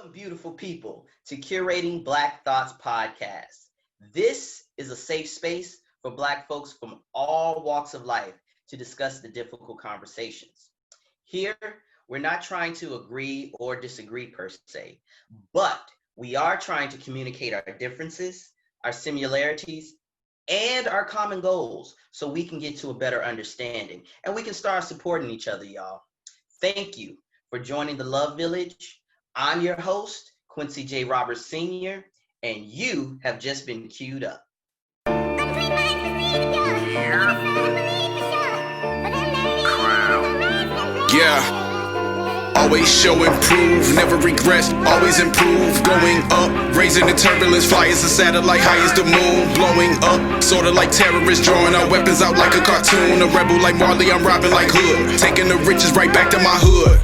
Welcome, beautiful people, to Curating Black Thoughts Podcast. This is a safe space for Black folks from all walks of life to discuss the difficult conversations. Here, we're not trying to agree or disagree per se, but we are trying to communicate our differences, our similarities, and our common goals so we can get to a better understanding and we can start supporting each other, y'all. Thank you for joining the Love Village. I'm your host, Quincy J. Roberts Sr., and you have just been queued up. Yeah. Always show improve, never regress, always improve. Going up, raising the turbulence, fly as a satellite, high as the moon. Blowing up, sorta like terrorists, drawing our weapons out like a cartoon. A rebel like Marley, I'm robbing like Hood, taking the riches right back to my hood.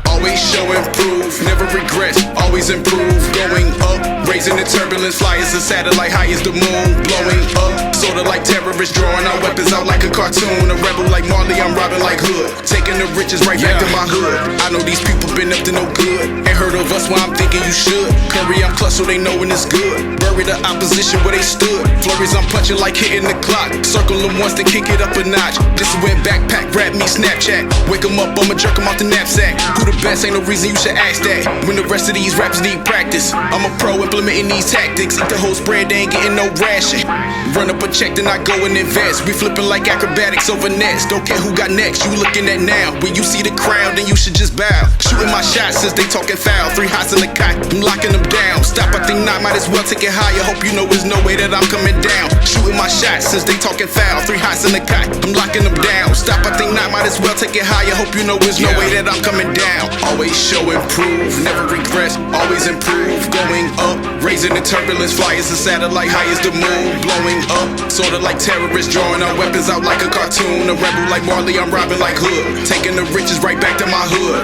Always show improve, never regress, always improve. Going up, raising the turbulence, fly as a satellite, high as the moon. Blowing up, sorta like terrorists, drawing our weapons out like a cartoon. A rebel like Marley, I'm robbing like Hood, taking the riches right back to my hood. I know these people been up to no good, ain't heard of us, well I'm thinking you should. Curry, I'm clutch so they know when it's good. Bury the opposition where they stood. Flurries, I'm punching like hitting the clock. Circle them once to kick it up a notch. This is when backpack rap me Snapchat. Wake them up, I'ma jerk them off the knapsack. Who the best? Ain't no reason you should ask that. When the rest of these rappers need practice, I'm a pro implementing these tactics. Eat the whole spread, they ain't getting no ration. Run up a check, then I go and invest. We flipping like acrobatics over nets. Don't care who got next, you looking at now. When you see the crowd, then you should just bow. Shooting my shots since they talking foul. 3 hots in the cot, I'm locking them down. Stop, I think not, might as well take it higher. Hope you know there's no way that I'm coming down. Shooting my shots since they talking foul. 3 hots in the cot, I'm locking them down. Stop, I think not, might as well take it higher. Hope you know there's no way that I'm coming down. Always show improve, never regress, always improve. Going up, raising the turbulence, fly as a satellite, high as the moon. Blowing up, sorta like terrorists, drawing our weapons out like a cartoon. A rebel like Marley, I'm robbing like Hood, taking the riches right back to my hood.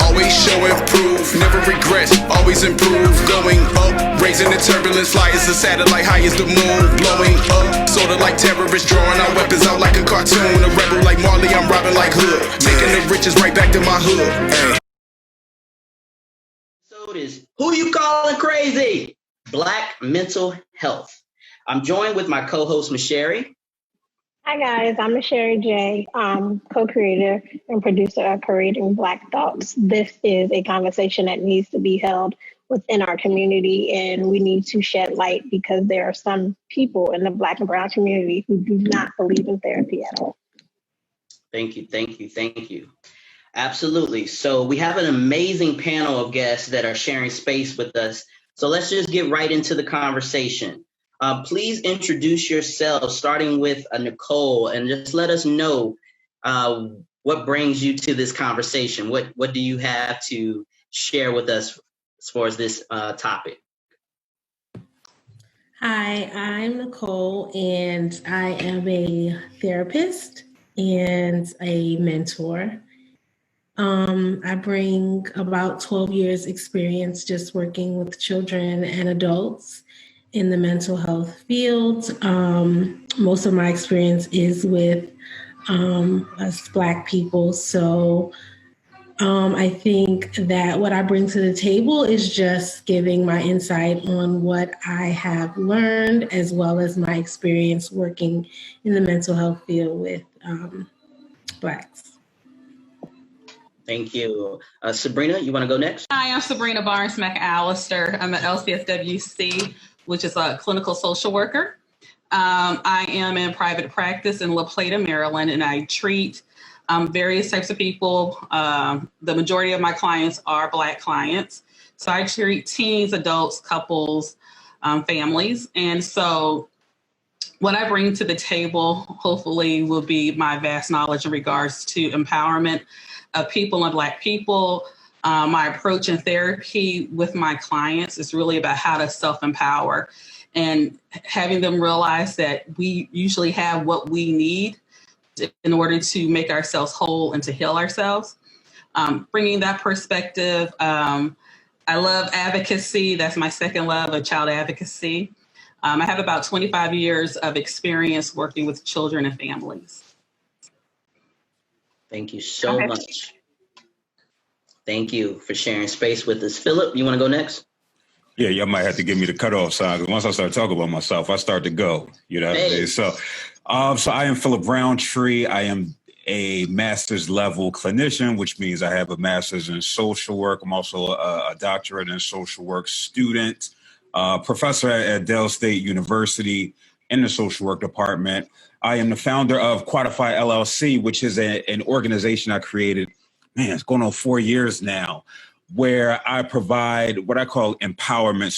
Always show improve, never regress, always improve. Going up, raising the turbulence, fly as a satellite, high as the moon. Blowing up, sorta like terrorists, drawing our weapons out like a cartoon. A rebel like Marley, I'm robbing like Hood, taking the riches right back to my hood. So is Who You Calling Crazy? Black Mental Health. I'm joined with my co-host, Masheri. Hi guys, I'm Masheri J, co-creator and producer of Curating Black Thoughts. This is a conversation that needs to be held within our community, and we need to shed light because there are some people in the Black and Brown community who do not believe in therapy at all. Thank you. Absolutely. So we have an amazing panel of guests that are sharing space with us. So let's just get right into the conversation. Please introduce yourselves, starting with Nicole, and just let us know what brings you to this conversation. What do you have to share with us as far as this topic? Hi, I'm Nicole, and I am a therapist and a mentor. I bring about 12 years experience just working with children and adults in the mental health field. Most of my experience is with us Black people. So I think that what I bring to the table is just giving my insight on what I have learned, as well as my experience working in the mental health field with Blacks. Thank you. Sabrina, you want to go next? Hi, I'm Sabrina Barnes McAllister. I'm an LCSWC, which is a clinical social worker. I am in private practice in La Plata, Maryland, and I treat various types of people. The majority of my clients are Black clients. So I treat teens, adults, couples, families. And so what I bring to the table, hopefully, will be my vast knowledge in regards to empowerment of people and Black people. My approach in therapy with my clients is really about how to self-empower and having them realize that we usually have what we need in order to make ourselves whole and to heal ourselves. Bringing that perspective, I love advocacy. That's my second love of child advocacy. I have about 25 years of experience working with children and families. Thank you so much. Thank you for sharing space with us. Philip, you want to go next? Yeah, y'all might have to give me the cutoff sign, because once I start talking about myself, I start to go. You know what I mean? So I am Philip Browntree. I am a master's level clinician, which means I have a master's in social work. I'm also a doctorate in social work student, professor at Dell State University in the social work department. I am the founder of Quantify LLC, which is an organization I created, it's going on 4 years now, where I provide what I call empowerment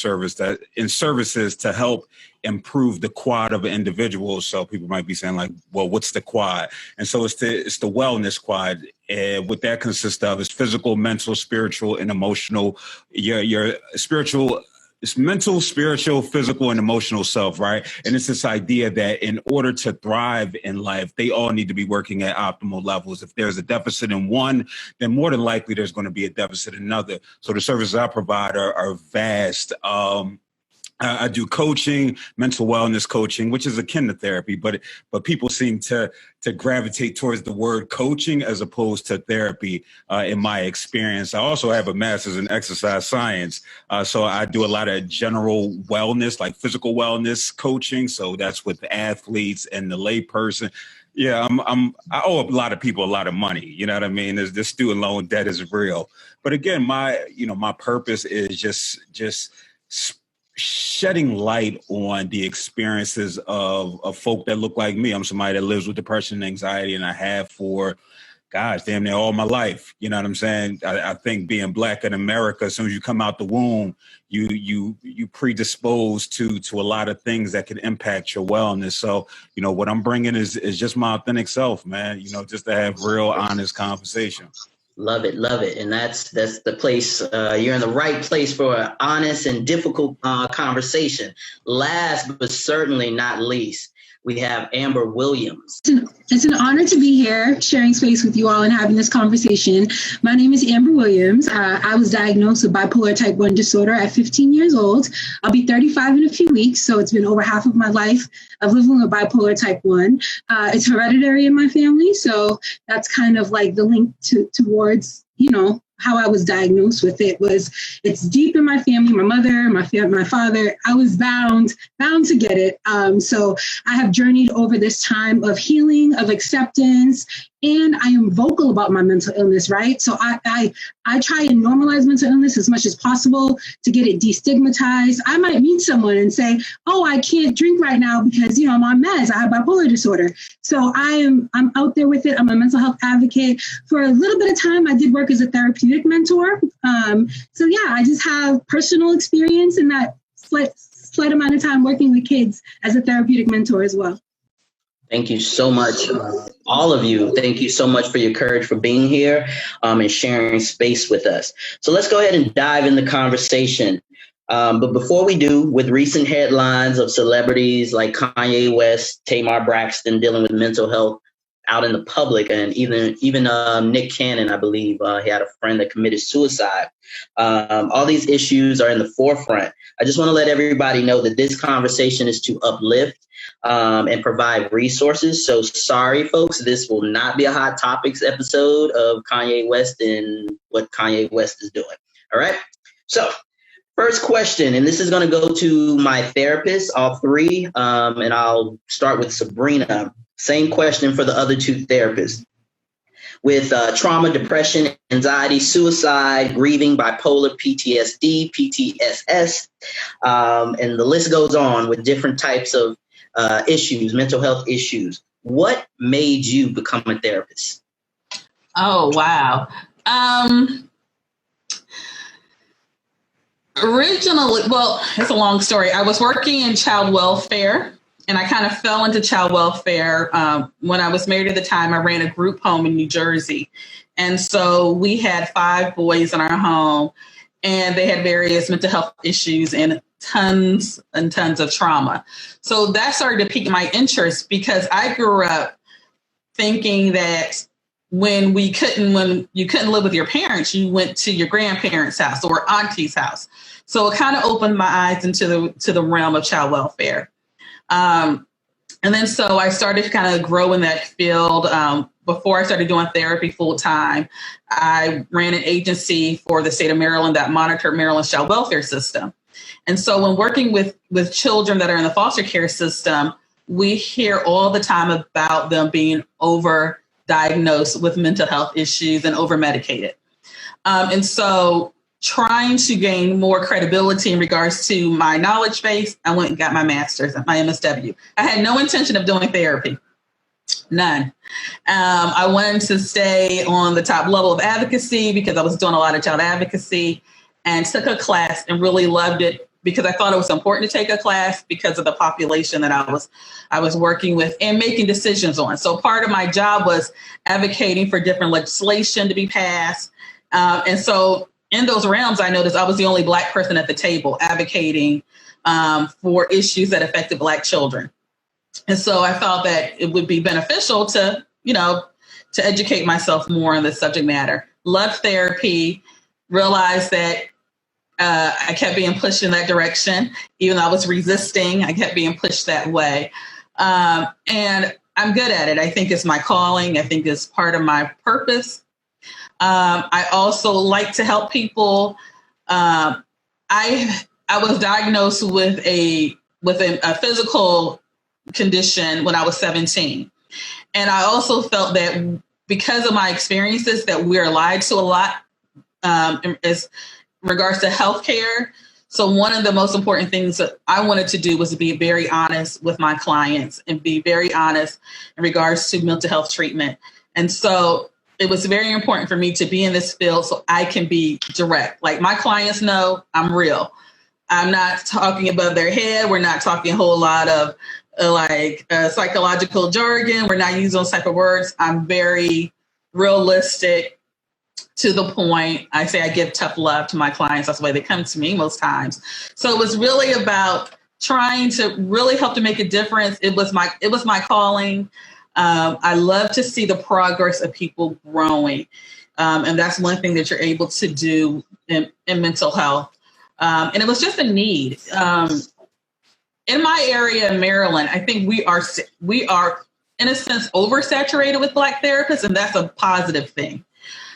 services to help improve the quad of an individual. So people might be saying like, well, what's the quad? And so it's the wellness quad. And what that consists of is physical, mental, spiritual, and emotional. Your spiritual, it's mental, spiritual, physical, and emotional self, right? And it's this idea that in order to thrive in life, they all need to be working at optimal levels. If there's a deficit in one, then more than likely there's going to be a deficit in another. So the services I provide are vast. I do coaching, mental wellness coaching, which is akin to therapy, but people seem to gravitate towards the word coaching as opposed to therapy, in my experience. I also have a master's in exercise science, so I do a lot of general wellness, like physical wellness coaching. So that's with athletes and the layperson. Yeah, I owe a lot of people a lot of money. You know what I mean? This student loan debt is real. But again, my purpose is just shedding light on the experiences of folk that look like me. I'm somebody that lives with depression and anxiety, and I have for, gosh, damn near all my life. You know what I'm saying? I think being Black in America, as soon as you come out the womb, you predisposed to a lot of things that can impact your wellness. So, what I'm bringing is just my authentic self, man. Just to have real, honest conversation. Love it. And that's the place. You're in the right place for an honest and difficult conversation. Last but certainly not least, we have Amber Williams. It's an honor to be here sharing space with you all and having this conversation. My name is Amber Williams. I was diagnosed with bipolar type 1 disorder at 15 years old. I'll be 35 in a few weeks, so it's been over half of my life of living with bipolar type 1. It's hereditary in my family, so that's kind of like the link towards, how I was diagnosed with it. It's deep in my family, my mother, my father. I was bound to get it. So I have journeyed over this time of healing, of acceptance, and I am vocal about my mental illness, right? So I try and normalize mental illness as much as possible to get it destigmatized. I might meet someone and say, oh, I can't drink right now because, I'm on meds. I have bipolar disorder. So I'm out there with it. I'm a mental health advocate. For a little bit of time, I did work as a therapeutic mentor. I just have personal experience in that slight amount of time working with kids as a therapeutic mentor as well. Thank you so much, all of you. Thank you so much for your courage for being here and sharing space with us. So let's go ahead and dive in the conversation. But before we do, with recent headlines of celebrities like Kanye West, Tamar Braxton dealing with mental health out in the public, and even Nick Cannon, I believe, he had a friend that committed suicide. All these issues are in the forefront. I just want to let everybody know that this conversation is to uplift and provide resources. So sorry, folks, this will not be a Hot Topics episode of Kanye West and what Kanye West is doing. All right. So first question, and this is going to go to my therapist, all three, and I'll start with Sabrina. Same question for the other two therapists. With trauma, depression, anxiety, suicide, grieving, bipolar, PTSD, PTSS, and the list goes on with different types of issues, mental health issues. What made you become a therapist? Oh, wow. Originally, well, it's a long story. I was working in child welfare, and I kind of fell into child welfare. When I was married at the time, I ran a group home in New Jersey. And so we had 5 boys in our home, and they had various mental health issues and tons and tons of trauma. So that started to pique my interest because I grew up thinking that when you couldn't live with your parents, you went to your grandparents' house or auntie's house. So it kind of opened my eyes into the realm of child welfare. And then so I started to kind of grow in that field, before I started doing therapy full time, I ran an agency for the state of Maryland that monitored Maryland's child welfare system. And so when working with children that are in the foster care system, we hear all the time about them being over-diagnosed with mental health issues and over-medicated. And so trying to gain more credibility in regards to my knowledge base, I went and got my master's, my MSW. I had no intention of doing therapy, none. I wanted to stay on the top level of advocacy because I was doing a lot of child advocacy, and took a class and really loved it because I thought it was important to take a class because of the population that I was working with and making decisions on. So part of my job was advocating for different legislation to be passed. And so in those realms, I noticed I was the only Black person at the table advocating for issues that affected Black children. And so I thought that it would be beneficial to educate myself more on this subject matter. Loved therapy, realized that I kept being pushed in that direction. Even though I was resisting, I kept being pushed that way. And I'm good at it. I think it's my calling. I think it's part of my purpose. I also like to help people. I was diagnosed with a physical condition when I was 17. And I also felt that because of my experiences that we're lied to a lot as regards to healthcare. So one of the most important things that I wanted to do was to be very honest with my clients and be very honest in regards to mental health treatment. And so it was very important for me to be in this field so I can be direct. Like my clients know I'm real. I'm not talking above their head. We're not talking a whole lot of psychological jargon. We're not using those type of words. I'm very realistic, to the point. I say I give tough love to my clients. That's the way they come to me most times. So it was really about trying to really help to make a difference. It was my calling. I love to see the progress of people growing. And that's one thing that you're able to do in mental health. And it was just a need. In my area in Maryland, I think we are in a sense oversaturated with Black therapists, and that's a positive thing.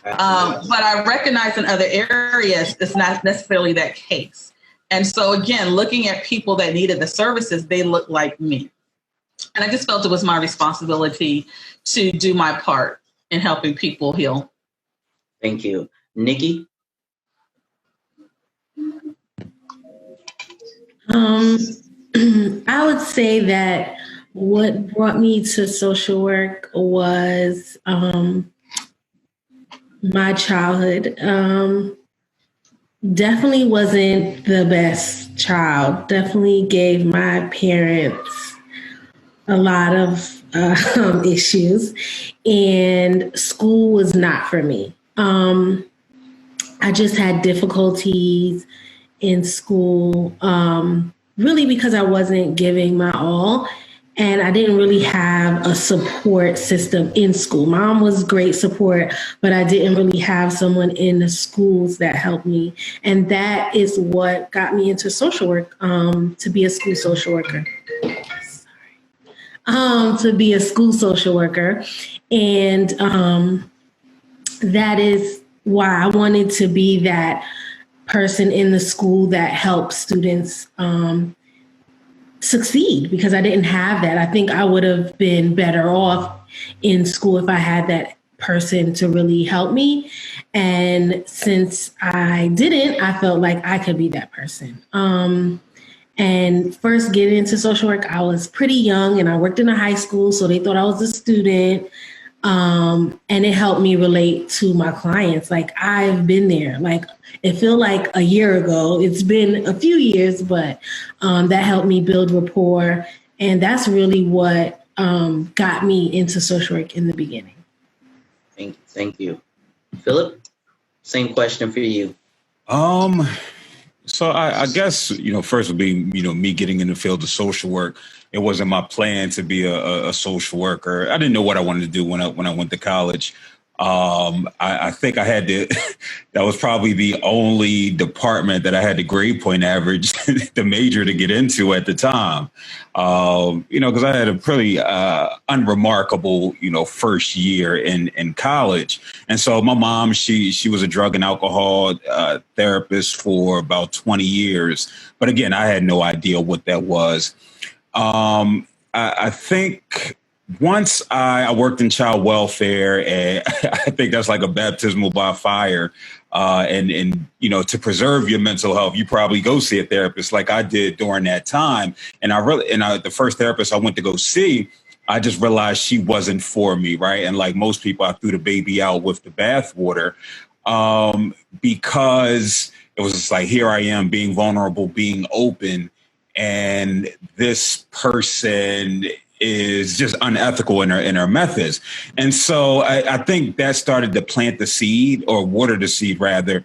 But I recognize in other areas, it's not necessarily that case. And so again, looking at people that needed the services, they look like me. And I just felt it was my responsibility to do my part in helping people heal. Thank you. Nikki? I would say that what brought me to social work was my childhood. Definitely wasn't the best child. Definitely gave my parents a lot of issues, and school was not for me. I just had difficulties in school, really because I wasn't giving my all. And I didn't really have a support system in school. Mom was great support, but I didn't really have someone in the schools that helped me. And that is what got me into social work, to be a school social worker. To be a school social worker. And that is why I wanted to be that person in the school that helps students succeed, because I didn't have that. I think I would have been better off in school if I had that person to really help me. And since I didn't, I felt like I could be that person. And first getting into social work, I was pretty young and I worked in a high school, so they thought I was a student. And it helped me relate to my clients. Like, I've been there. Like, it felt like a year ago. It's been a few years, but that helped me build rapport. And that's really what got me into social work in the beginning. Thank you. Philip, same question for you. So I guess, first would be, me getting in the field of social work. It wasn't my plan to be a social worker. I didn't know what I wanted to do when I went to college. I think I had to, that was probably the only department that I had the grade point average, the major to get into at the time. Because I had a pretty unremarkable, first year in college. And so my mom, she was a drug and alcohol therapist for about 20 years. But again, I had no idea what that was. I think once I worked in child welfare, and I think that's like a baptismal by fire. And to preserve your mental health, you probably go see a therapist like I did during that time. And the first therapist I went to go see, I just realized she wasn't for me, right? And like most people, I threw the baby out with the bathwater because it was just like, here I am being vulnerable, being open, and this person is just unethical in her methods. And so I think that started to plant the seed, or water the seed rather,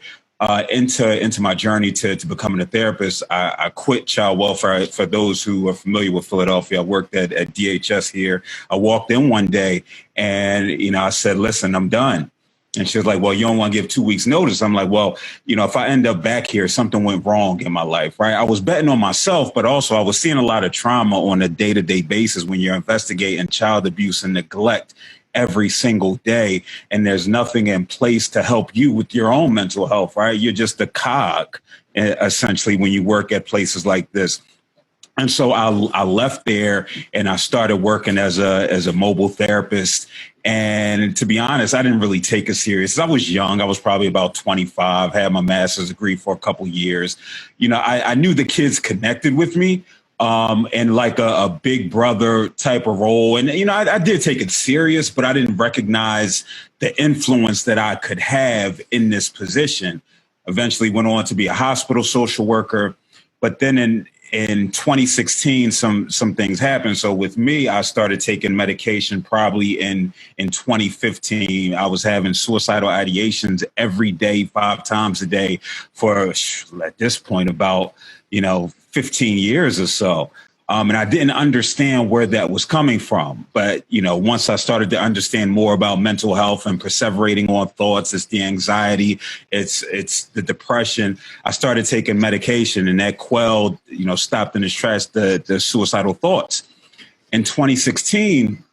into my journey to becoming a therapist. I quit child welfare. For those who are familiar with Philadelphia, I worked at DHS here. I walked in one day and, I said, listen, I'm done. And she was like, well, you don't want to give 2 weeks notice. I'm like, well, if I end up back here, something went wrong in my life, right? I was betting on myself, but also I was seeing a lot of trauma on a day-to-day basis when you're investigating child abuse and neglect every single day. And there's nothing in place to help you with your own mental health, right? You're just a cog, essentially, when you work at places like this. And so I left there and I started working as a mobile therapist. And to be honest, I didn't really take it serious. I was young. I was probably about 25, had my master's degree for a couple of years. I knew the kids connected with me in like a big brother type of role. And, I did take it serious, but I didn't recognize the influence that I could have in this position. Eventually went on to be a hospital social worker. But then in 2016, some things happened. So with me, I started taking medication probably in 2015. I was having suicidal ideations every day, 5 times a day for, at this point, about, 15 years or so. And I didn't understand where that was coming from. But, once I started to understand more about mental health and perseverating on thoughts, it's the anxiety, it's the depression, I started taking medication, and that quelled, stopped in its tracks the suicidal thoughts. In 2016,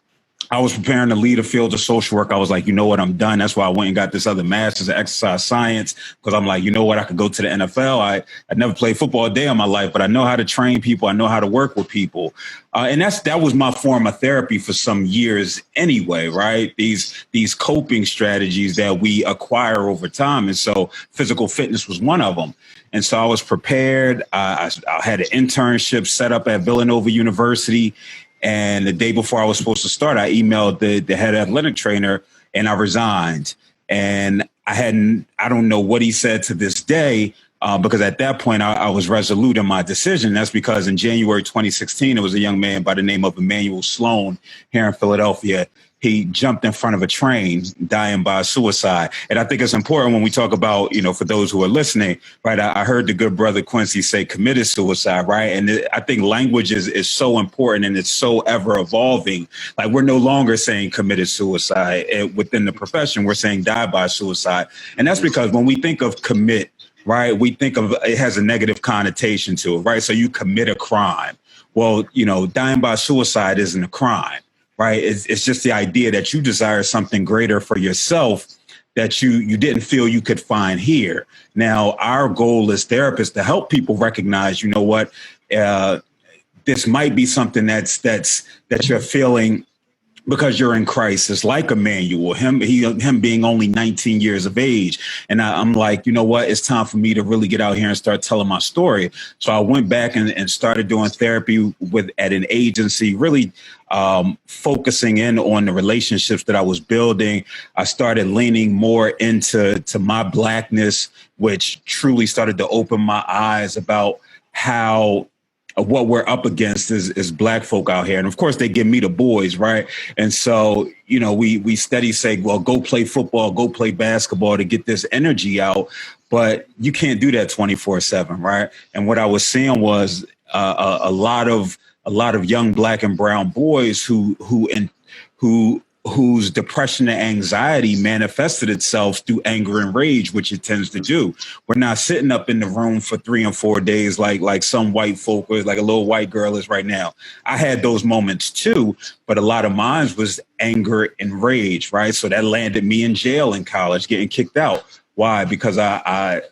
I was preparing to lead a field of social work. I was like, you know what, I'm done. That's why I went and got this other master's in exercise science, because I'm like, you know what, I could go to the NFL. I never played football a day in my life, but I know how to train people. I know how to work with people. And that was my form of therapy for some years anyway, right? These coping strategies that we acquire over time. And so physical fitness was one of them. And so I was prepared. I had an internship set up at Villanova University. And the day before I was supposed to start, I emailed the head athletic trainer and I resigned. And I don't know what he said to this day, because at that point I was resolute in my decision. That's because in January 2016, there was a young man by the name of Emmanuel Sloan here in Philadelphia. He jumped in front of a train, dying by suicide. And I think it's important when we talk about, for those who are listening, right? I heard the good brother Quincy say committed suicide, right? And I think language is so important, and it's so ever evolving. Like, we're no longer saying committed suicide within the profession. We're saying die by suicide. And that's because when we think of commit, right, we think of it has a negative connotation to it, right? So you commit a crime. Well, dying by suicide isn't a crime. Right. It's just the idea that you desire something greater for yourself that you didn't feel you could find here. Now, our goal as therapists to help people recognize, this might be something that you're feeling because you're in crisis, like Emmanuel, him being only 19 years of age. And I'm like, you know what, it's time for me to really get out here and start telling my story. So I went back and started doing therapy at an agency, really focusing in on the relationships that I was building. I started leaning more into my Blackness, which truly started to open my eyes about how what we're up against is Black folk out here. And of course, they give me the boys, right? And so, we steady say, well, go play football, go play basketball to get this energy out. But you can't do that 24/7, right? And what I was seeing was a lot of young Black and brown boys who whose depression and anxiety manifested itself through anger and rage, which it tends to do. We're not sitting up in the room for 3 and 4 days like some white folk or like a little white girl is right now. I had those moments too, but a lot of mine was anger and rage, right? So that landed me in jail in college, getting kicked out. Why? Because I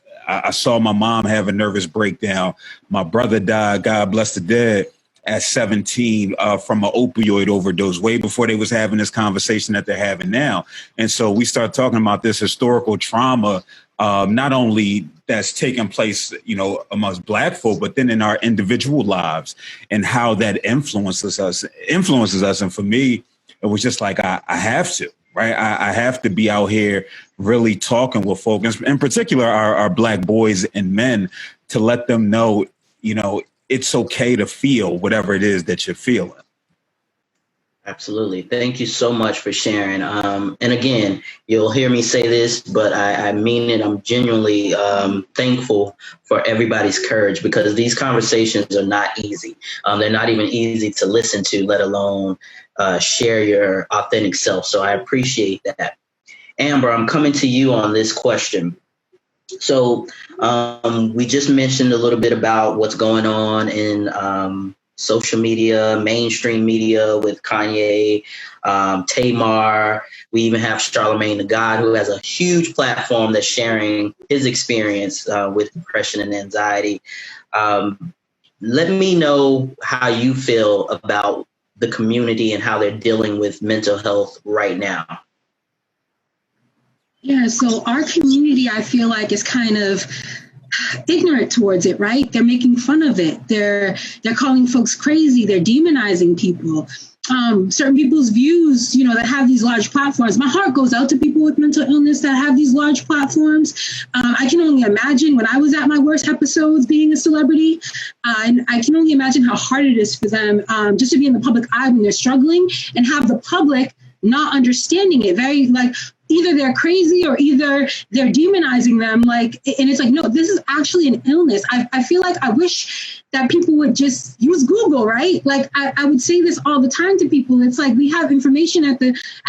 saw my mom have a nervous breakdown. My brother died, God bless the dead, at 17 from an opioid overdose, way before they was having this conversation that they're having now. And so we start talking about this historical trauma, not only that's taking place, amongst Black folk, but then in our individual lives and how that influences us. And for me, it was just like, I have to, right? I have to be out here really talking with folks, in particular, our Black boys and men, to let them know, it's okay to feel whatever it is that you're feeling. Absolutely. Thank you so much for sharing. And again, you'll hear me say this, but I mean it. I'm genuinely thankful for everybody's courage, because these conversations are not easy. They're not even easy to listen to, let alone share your authentic self. So I appreciate that. Amber, I'm coming to you on this question. So we just mentioned a little bit about what's going on in social media, mainstream media with Kanye, Tamar. We even have Charlemagne the God, who has a huge platform that's sharing his experience with depression and anxiety. Let me know how you feel about the community and how they're dealing with mental health right now. Yeah, so our community, I feel like, is kind of ignorant towards it, right? They're making fun of it. They're calling folks crazy. They're demonizing people. Certain people's views, that have these large platforms. My heart goes out to people with mental illness that have these large platforms. I can only imagine when I was at my worst episodes being a celebrity. And I can only imagine how hard it is for them just to be in the public eye when they're struggling and have the public not understanding it. Very like, either they're crazy or either they're demonizing them. And it's like, no, this is actually an illness. I feel like I wish that people would just use Google, right? Like I would say this all the time to people. It's like, we have information at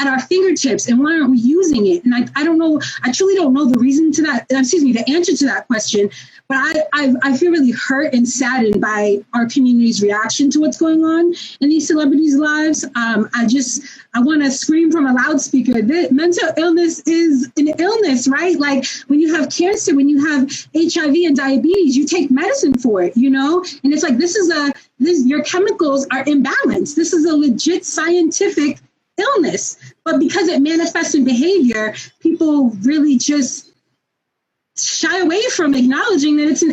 our fingertips, and why aren't we using it? And I don't know, I truly don't know the answer to that question. But I feel really hurt and saddened by our community's reaction to what's going on in these celebrities' lives. I want to scream from a loudspeaker that mental illness is an illness, right? Like when you have cancer, when you have HIV and diabetes, you take medicine for it, And it's like, your chemicals are imbalanced. This is a legit scientific illness. But because it manifests in behavior, people really just shy away from acknowledging that it's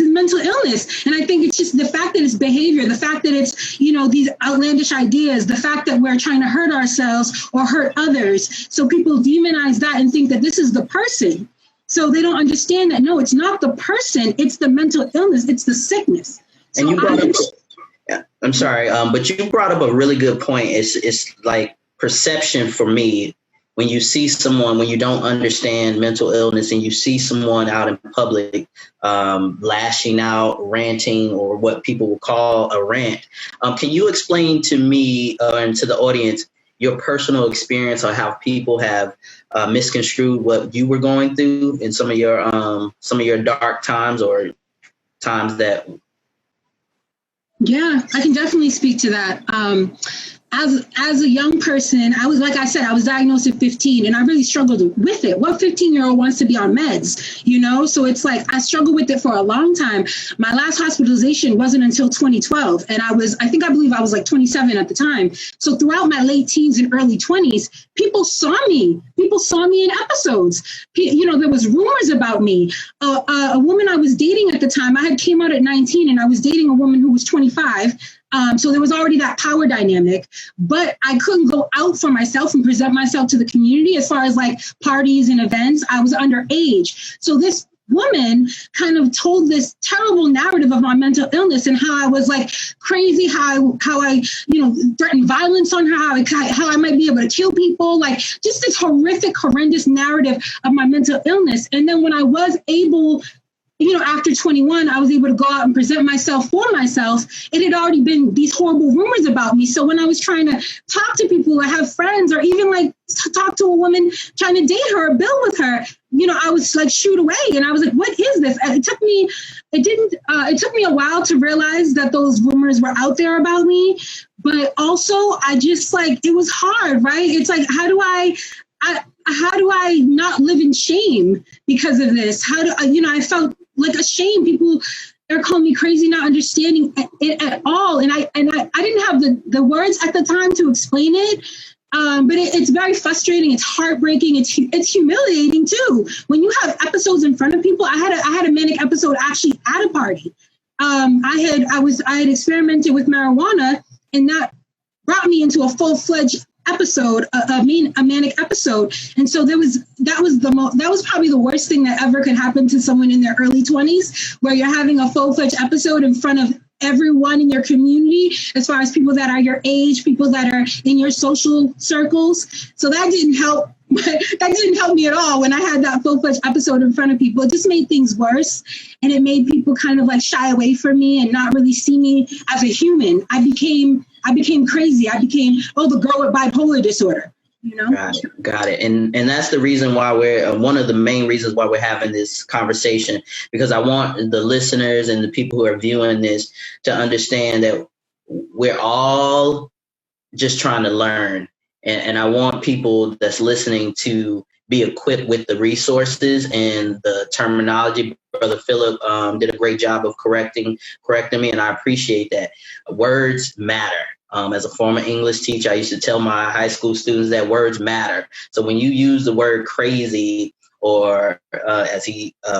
a mental illness. And I think it's just the fact that it's behavior, the fact that it's, these outlandish ideas, the fact that we're trying to hurt ourselves or hurt others. So people demonize that and think that this is the person. So they don't understand that, no, it's not the person, it's the mental illness, it's the sickness. So and you brought up, I'm sorry, but you brought up a really good point. It's like perception for me. When you see someone, when you don't understand mental illness and you see someone out in public lashing out, ranting, or what people will call a rant, can you explain to me and to the audience your personal experience on how people have misconstrued what you were going through in some of your dark times or times that? Yeah, I can definitely speak to that. As a young person, I was diagnosed at 15 and I really struggled with it. What 15-year-old wants to be on meds, So it's like I struggled with it for a long time. My last hospitalization wasn't until 2012. And I believe I was like 27 at the time. So throughout my late teens and early 20s, people saw me. People saw me in episodes. There was rumors about me. A woman I was dating at the time, I had came out at 19 and I was dating a woman who was 25. So there was already that power dynamic, but I couldn't go out for myself and present myself to the community as far as like parties and events. I was underage. So this woman kind of told this terrible narrative of my mental illness and how I was like crazy, how I threatened violence on her, how I might be able to kill people, like just this horrific, horrendous narrative of my mental illness. And then when I was able after 21, I was able to go out and present myself for myself. It had already been these horrible rumors about me. So when I was trying to talk to people, I have friends, or even like talk to a woman trying to date her or build with her, I was like shooed away. And I was like, what is this? And it took me a while to realize that those rumors were out there about me. But also I just like, it was hard, right? It's like, how do I not live in shame because of this? I felt like ashamed. People are calling me crazy, not understanding it at all. And I didn't have the words at the time to explain it. But it's very frustrating. It's heartbreaking. It's humiliating too. When you have episodes in front of people, I had a manic episode actually at a party. I had experimented with marijuana, and that brought me into a full-fledged episode, a manic episode. And so that was probably the worst thing that ever could happen to someone in their early 20s, where you're having a full-fledged episode in front of everyone in your community, as far as people that are your age, people that are in your social circles. So that didn't help. That didn't help me at all when I had that full-fledged episode in front of people. It just made things worse, and it made people kind of like shy away from me and not really see me as a human. I became crazy. I became, the girl with bipolar disorder. Got it. And that's the reason why one of the main reasons why we're having this conversation, because I want the listeners and the people who are viewing this to understand that we're all just trying to learn. And I want people that's listening to be equipped with the resources and the terminology. Brother Philip did a great job of correcting me, and I appreciate that. Words matter. As a former English teacher, I used to tell my high school students that words matter. So when you use the word crazy, or as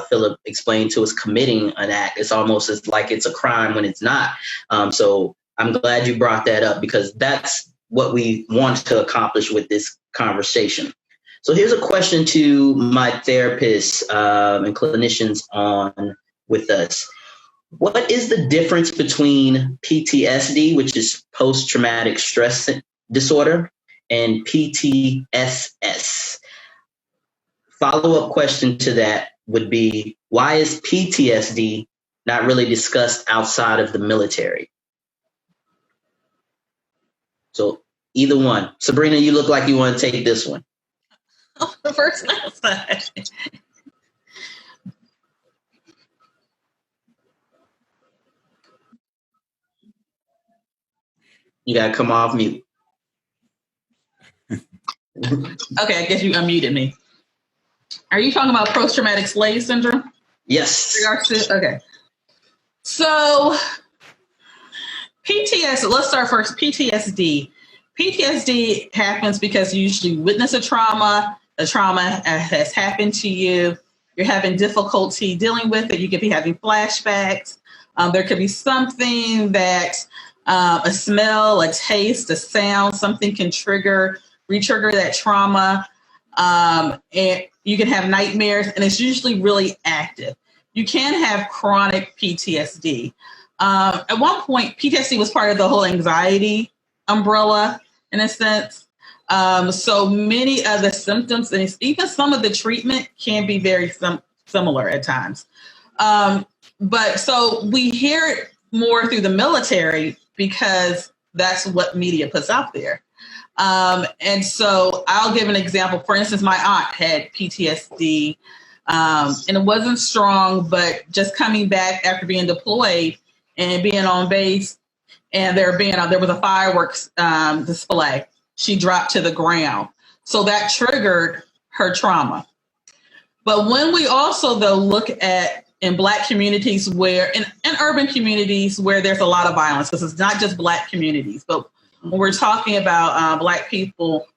Philip explained to us, committing an act, it's almost as like it's a crime when it's not. So I'm glad you brought that up, because that's what we want to accomplish with this conversation. So here's a question to my therapists and clinicians on with us. What is the difference between PTSD, which is post-traumatic stress disorder, and PTSS? Follow-up question to that would be, why is PTSD not really discussed outside of the military? So either one. Sabrina, you look like you want to take this one. The first outside. You got to come off mute. Okay, I guess you unmuted me. Are you talking about post-traumatic slave syndrome? Yes. Okay. So let's start first. PTSD. PTSD happens because you usually witness a trauma has happened to you. You're having difficulty dealing with it. You could be having flashbacks. There could be something that a smell, a taste, a sound, something can re-trigger that trauma. And you can have nightmares, and it's usually really active. You can have chronic PTSD. At one point, PTSD was part of the whole anxiety umbrella, in a sense. So many of the symptoms, and even some of the treatment, can be very similar at times. But so we hear it more through the military because that's what media puts out there. And so I'll give an example. For instance, my aunt had PTSD, and it wasn't strong, but just coming back after being deployed and being on base, and there was a fireworks display. She dropped to the ground. So that triggered her trauma. But when we also, though, look at in Black communities in urban communities where there's a lot of violence, this is not just Black communities, but when we're talking about Black people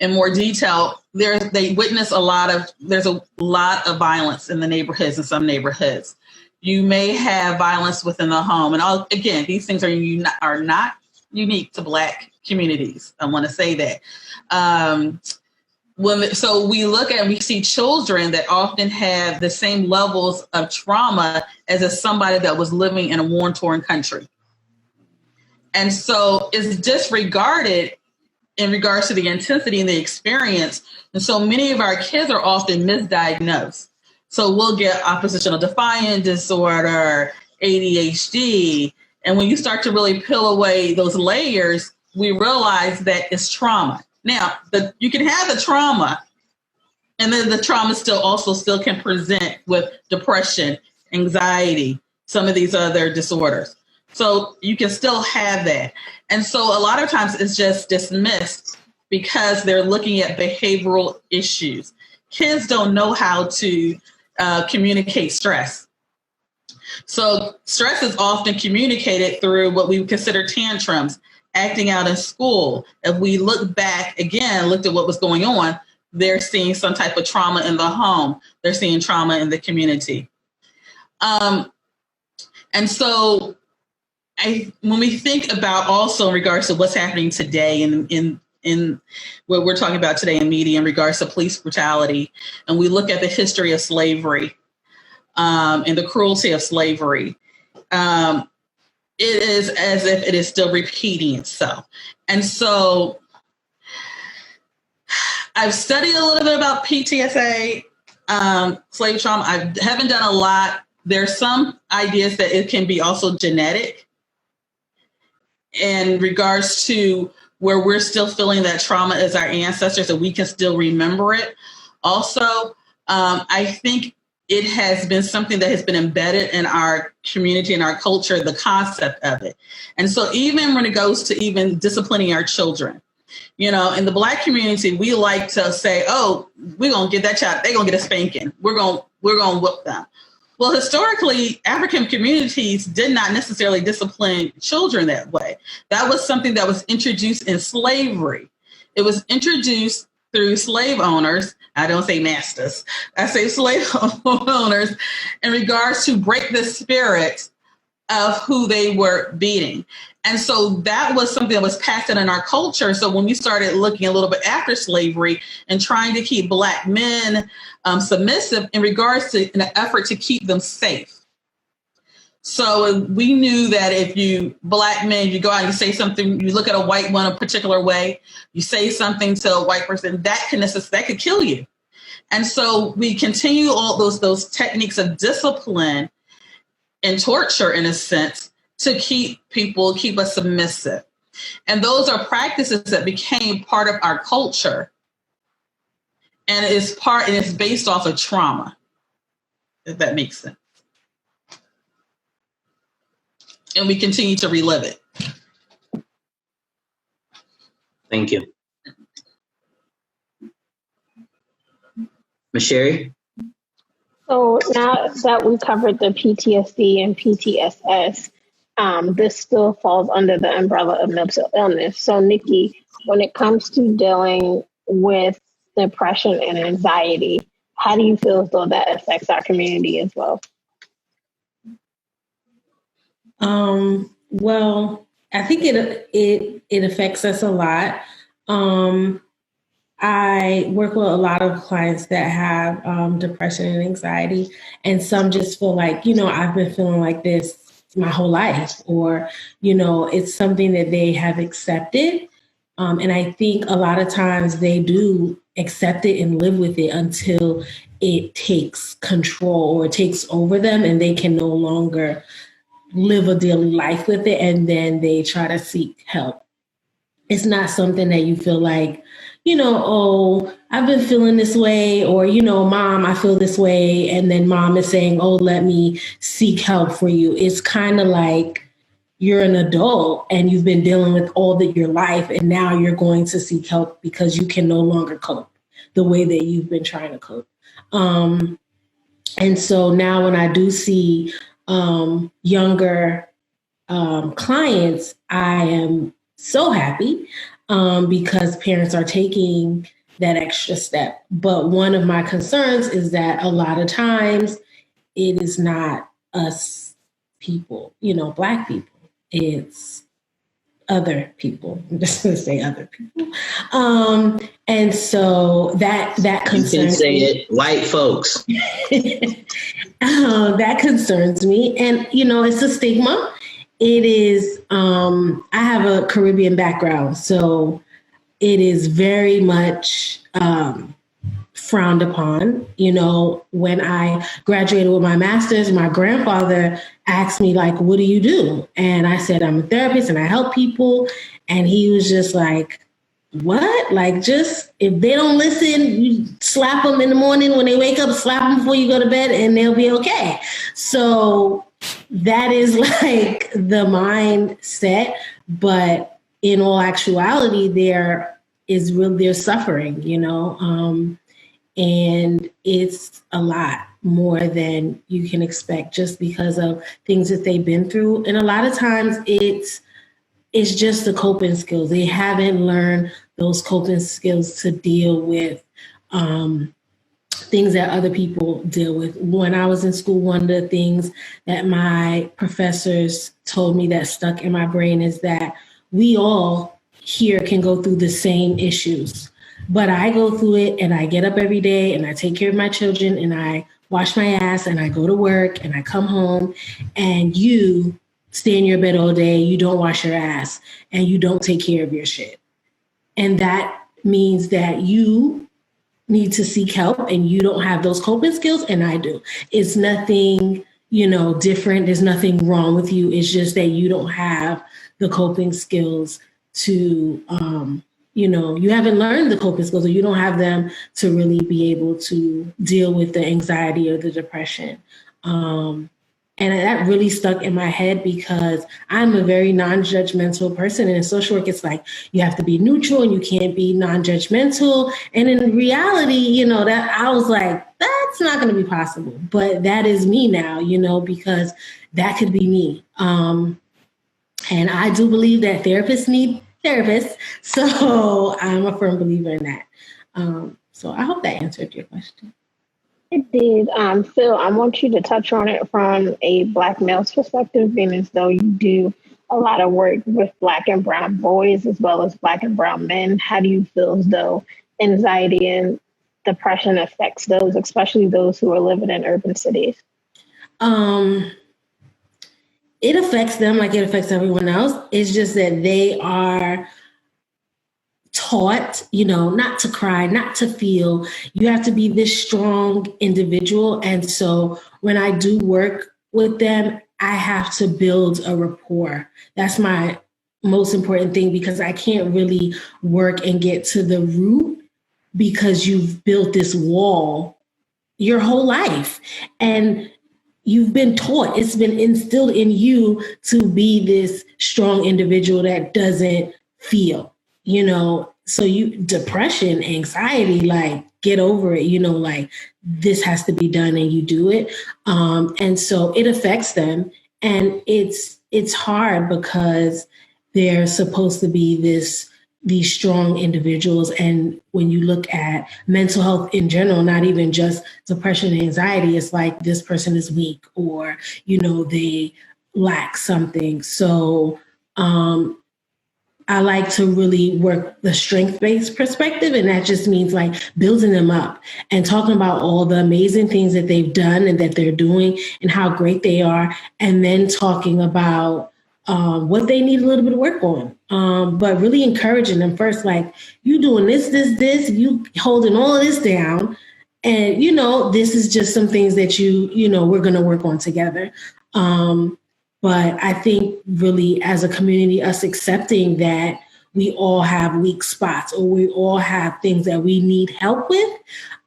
in more detail, they witness there's a lot of violence in the neighborhoods, in some neighborhoods. You may have violence within the home. And again, these things are not unique to Black communities. I want to say that. So we look at and we see children that often have the same levels of trauma as somebody that was living in a war-torn country. And so it's disregarded in regards to the intensity and the experience. And so many of our kids are often misdiagnosed So we'll get oppositional defiant disorder, ADHD. And when you start to really peel away those layers, we realize that it's trauma. Now, you can have the trauma, and then the trauma still can present with depression, anxiety, some of these other disorders. So you can still have that. And so a lot of times it's just dismissed because they're looking at behavioral issues. Kids don't know how to communicate stress. So stress is often communicated through what we would consider tantrums, acting out in school. If we looked at what was going on, they're seeing some type of trauma in the home. They're seeing trauma in the community. And so when we think about also in regards to what's happening today in what we're talking about today in media in regards to police brutality, and we look at the history of slavery and the cruelty of slavery, it is as if it is still repeating itself. And so I've studied a little bit about PTSD, slave trauma. I haven't done a lot. There's some ideas that it can be also genetic in regards to where we're still feeling that trauma as our ancestors and we can still remember it. Also, I think it has been something that has been embedded in our community and our culture, the concept of it. And so even when it goes to even disciplining our children, in the Black community, we like to say, oh, we're going to get that child, they're going to get a spanking. We're going to whoop them. Well, historically, African communities did not necessarily discipline children that way. That was something that was introduced in slavery. It was introduced through slave owners. I don't say masters. I say slave owners in regards to break the spirit of who they were beating. And so that was something that was passed in our culture. So when we started looking a little bit after slavery and trying to keep Black men submissive in regards to an effort to keep them safe. So we knew that if Black men, you go out and you say something, you look at a white one a particular way, you say something to a white person, that could kill you. And so we continue all those techniques of discipline and torture, in a sense, to keep us submissive. And those are practices that became part of our culture. And it's based off of trauma, if that makes sense. And we continue to relive it. Thank you. Ms. Sherry? So now that we covered the PTSD and PTSS, this still falls under the umbrella of mental illness. So Nikki, when it comes to dealing with depression and anxiety, how do you feel as though that affects our community as well? Well, I think it affects us a lot. I work with a lot of clients that have depression and anxiety, and some just feel like, I've been feeling like this my whole life, or, it's something that they have accepted. And I think a lot of times they do accept it and live with it until it takes control or takes over them and they can no longer live a daily life with it. And then they try to seek help. It's not something that you feel like, oh, I've been feeling this way, or, Mom, I feel this way. And then Mom is saying, oh, let me seek help for you. It's kind of like you're an adult and you've been dealing with all of your life, and now you're going to seek help because you can no longer cope the way that you've been trying to cope. And so now when I do see younger clients, I am so happy because parents are taking that extra step. But one of my concerns is that a lot of times it is not us people, Black people. It's other people. I'm just going to say other people. And so that concerns me. You can say it, white folks. That concerns me. And, it's a stigma. It is, I have a Caribbean background, so it is very much frowned upon. You know, when I graduated with my master's, my grandfather asked me, like, what do you do? And I said, I'm a therapist and I help people. And he was just like, what? Like, just if they don't listen, you slap them in the morning when they wake up, slap them before you go to bed, and they'll be okay. So that is like the mindset. But in all actuality, there's suffering, you know, and it's a lot more than you can expect just because of things that they've been through. And a lot of times it's just the coping skills. They haven't learned those coping skills to deal with things that other people deal with. When I was in school, one of the things that my professors told me that stuck in my brain is that we all here can go through the same issues, but I go through it and I get up every day and I take care of my children and I wash my ass and I go to work and I come home, and you stay in your bed all day, you don't wash your ass, and you don't take care of your shit. And that means that you need to seek help and you don't have those coping skills, and I do. It's nothing, you know, different. There's nothing wrong with you. It's just that you don't have the coping skills to, you know, you haven't learned the coping skills, or you don't have them to really be able to deal with the anxiety or the depression. And that really stuck in my head because I'm a very non-judgmental person. And in social work, it's like you have to be neutral and you can't be non-judgmental. And in reality, you know, that I was like, that's not going to be possible. But that is me now, you know, because that could be me. And I do believe that therapists need therapists. So I'm a firm believer in that. So I hope that answered your question. It did. Phil, I want you to touch on it from a Black male's perspective, being as though you do a lot of work with Black and brown boys as well as Black and brown men. How do you feel as though anxiety and depression affects those, especially those who are living in urban cities? It affects them like it affects everyone else. It's just that they are taught, you know, not to cry, not to feel. You have to be this strong individual. And so when I do work with them, I have to build a rapport. That's my most important thing, because I can't really work and get to the root because you've built this wall your whole life. And you've been taught, it's been instilled in you to be this strong individual that doesn't feel. You know, so depression, anxiety, like get over it, you know, like this has to be done and you do it. And so it affects them. And it's hard because they're supposed to be these strong individuals. And when you look at mental health in general, not even just depression and anxiety, it's like this person is weak or, you know, they lack something. So, I like to really work the strength-based perspective, and that just means like building them up and talking about all the amazing things that they've done and that they're doing and how great they are, and then talking about what they need a little bit of work on, but really encouraging them first, like you doing this, you holding all of this down, and you know this is just some things that you know we're going to work on together. But I think really as a community, us accepting that we all have weak spots or we all have things that we need help with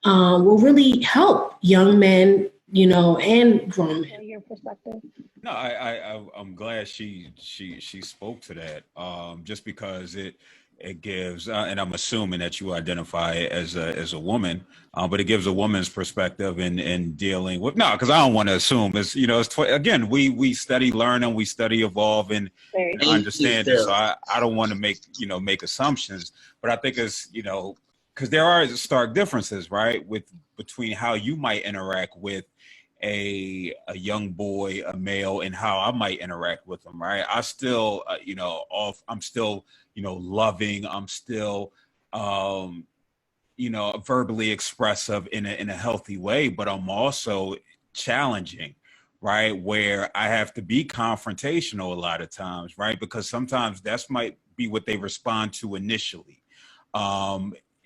will really help young men, you know, and grown men. Your perspective. No, I'm glad she spoke to that, just because it gives, and I'm assuming that you identify as a woman, but it gives a woman's perspective in dealing with, no, because I don't want to assume. It's, you know, again, we study, learn, and we study, evolve, and understand it. So I don't want to make assumptions, but I think it's, you know, because there are stark differences, right, between how you might interact with a young boy, a male, and how I might interact with them, right? I still, I'm still, loving. I'm still, verbally expressive in a healthy way, but I'm also challenging, right? Where I have to be confrontational a lot of times, right? Because sometimes that's might be what they respond to initially.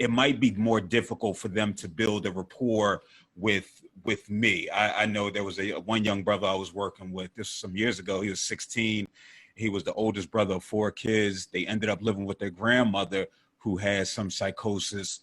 it might be more difficult for them to build a rapport with me. I know there was one young brother I was working with, this was some years ago. He was 16. He was the oldest brother of 4 kids. They ended up living with their grandmother, who had some psychosis,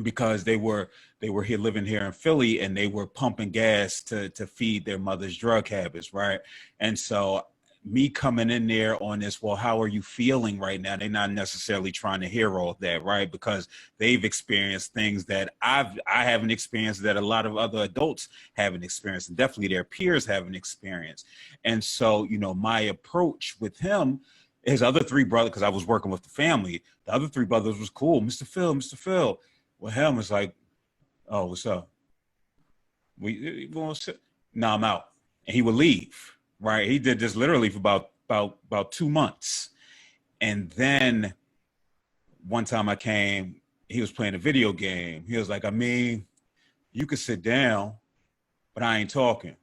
because they were here living here in Philly, and they were pumping gas to feed their mother's drug habits, right? And so me coming in there on this, well, how are you feeling right now? They're not necessarily trying to hear all of that, right? Because they've experienced things that I haven't experienced, that a lot of other adults haven't experienced, and definitely their peers haven't experienced. And so, you know, my approach with him, his other 3 brothers, because I was working with the family, the other 3 brothers was cool. Mr. Phil. Well, him was like, oh, what's up? We want to sit? No, I'm out. And he would leave. Right, he did this literally for about 2 months, and then one time I came, he was playing a video game. He was like, I mean, you could sit down, but I ain't talking.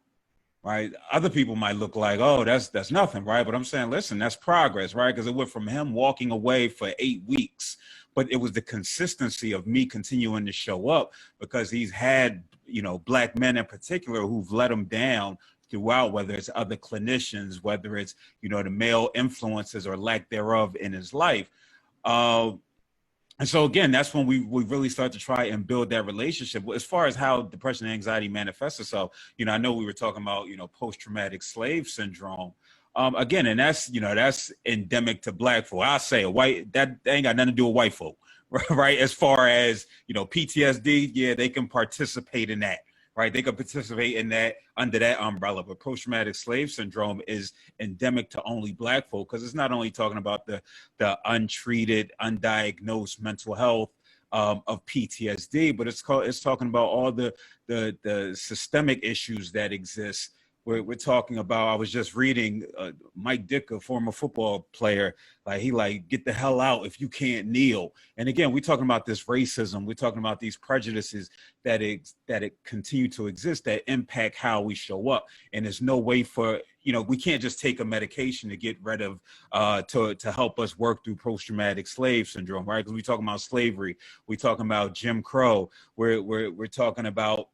Right, other people might look like, oh, that's nothing, right? But I'm saying, listen, that's progress, right? Because it went from him walking away for 8 weeks, but it was the consistency of me continuing to show up, because he's had, you know, Black men in particular who've let him down throughout, whether it's other clinicians, whether it's, you know, the male influences or lack thereof in his life. And so again, that's when we really start to try and build that relationship. As far as how depression and anxiety manifests itself, you know, I know we were talking about, you know, post-traumatic slave syndrome. Again, and that's, you know, that's endemic to Black folk. I say that ain't got nothing to do with white folk, right? As far as, you know, PTSD, yeah, they can participate in that. Right, they could participate in that under that umbrella, but post-traumatic slave syndrome is endemic to only Black folk, because it's not only talking about the untreated, undiagnosed mental health of PTSD, but it's talking about all the systemic issues that exist. We're talking about, I was just reading Mike Dick, a former football player, like, get the hell out if you can't kneel. And again, we're talking about this racism. We're talking about these prejudices that continue to exist, that impact how we show up. And there's no way for, you know, we can't just take a medication to get rid of, to help us work through post-traumatic slave syndrome, right? Because we're talking about slavery. We're talking about Jim Crow. We're talking about,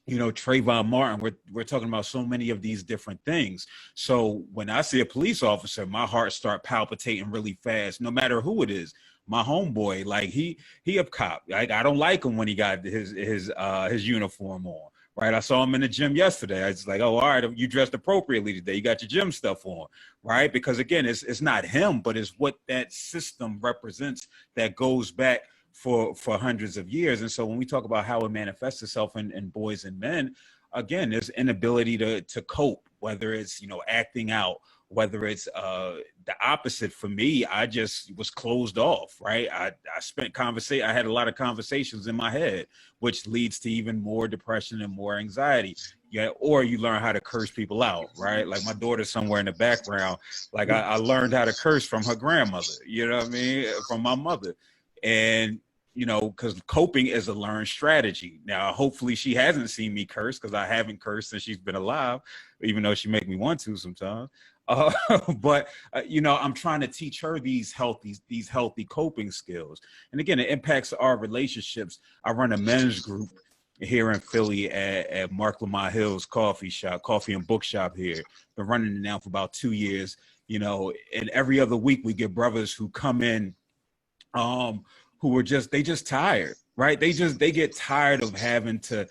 you know, Trayvon Martin. We're talking about so many of these different things. So when I see a police officer, my heart start palpitating really fast, no matter who it is. My homeboy, like he a cop. Like, I don't like him when he got his uniform on. Right, I saw him in the gym yesterday. I was like, oh, all right, you dressed appropriately today. You got your gym stuff on, right? Because again, it's not him, but it's what that system represents that goes back for hundreds of years. And so when we talk about how it manifests itself in boys and men, again, there's inability to cope, whether it's, you know, acting out, whether it's the opposite. For me, I just was closed off, right? I had a lot of conversations in my head, which leads to even more depression and more anxiety. Yeah, or you learn how to curse people out, right? Like my daughter's somewhere in the background. Like I learned how to curse from her grandmother, you know what I mean? From my mother. And you know, because coping is a learned strategy. Now, hopefully she hasn't seen me curse, because I haven't cursed since she's been alive, even though she make me want to sometimes. But you know, I'm trying to teach her these healthy coping skills. And again, it impacts our relationships. I run a men's group here in Philly at Mark Lamont Hill's coffee and bookshop here. Been running it now for about 2 years, you know, and every other week we get brothers who come in, who are just tired, right? They get tired of having to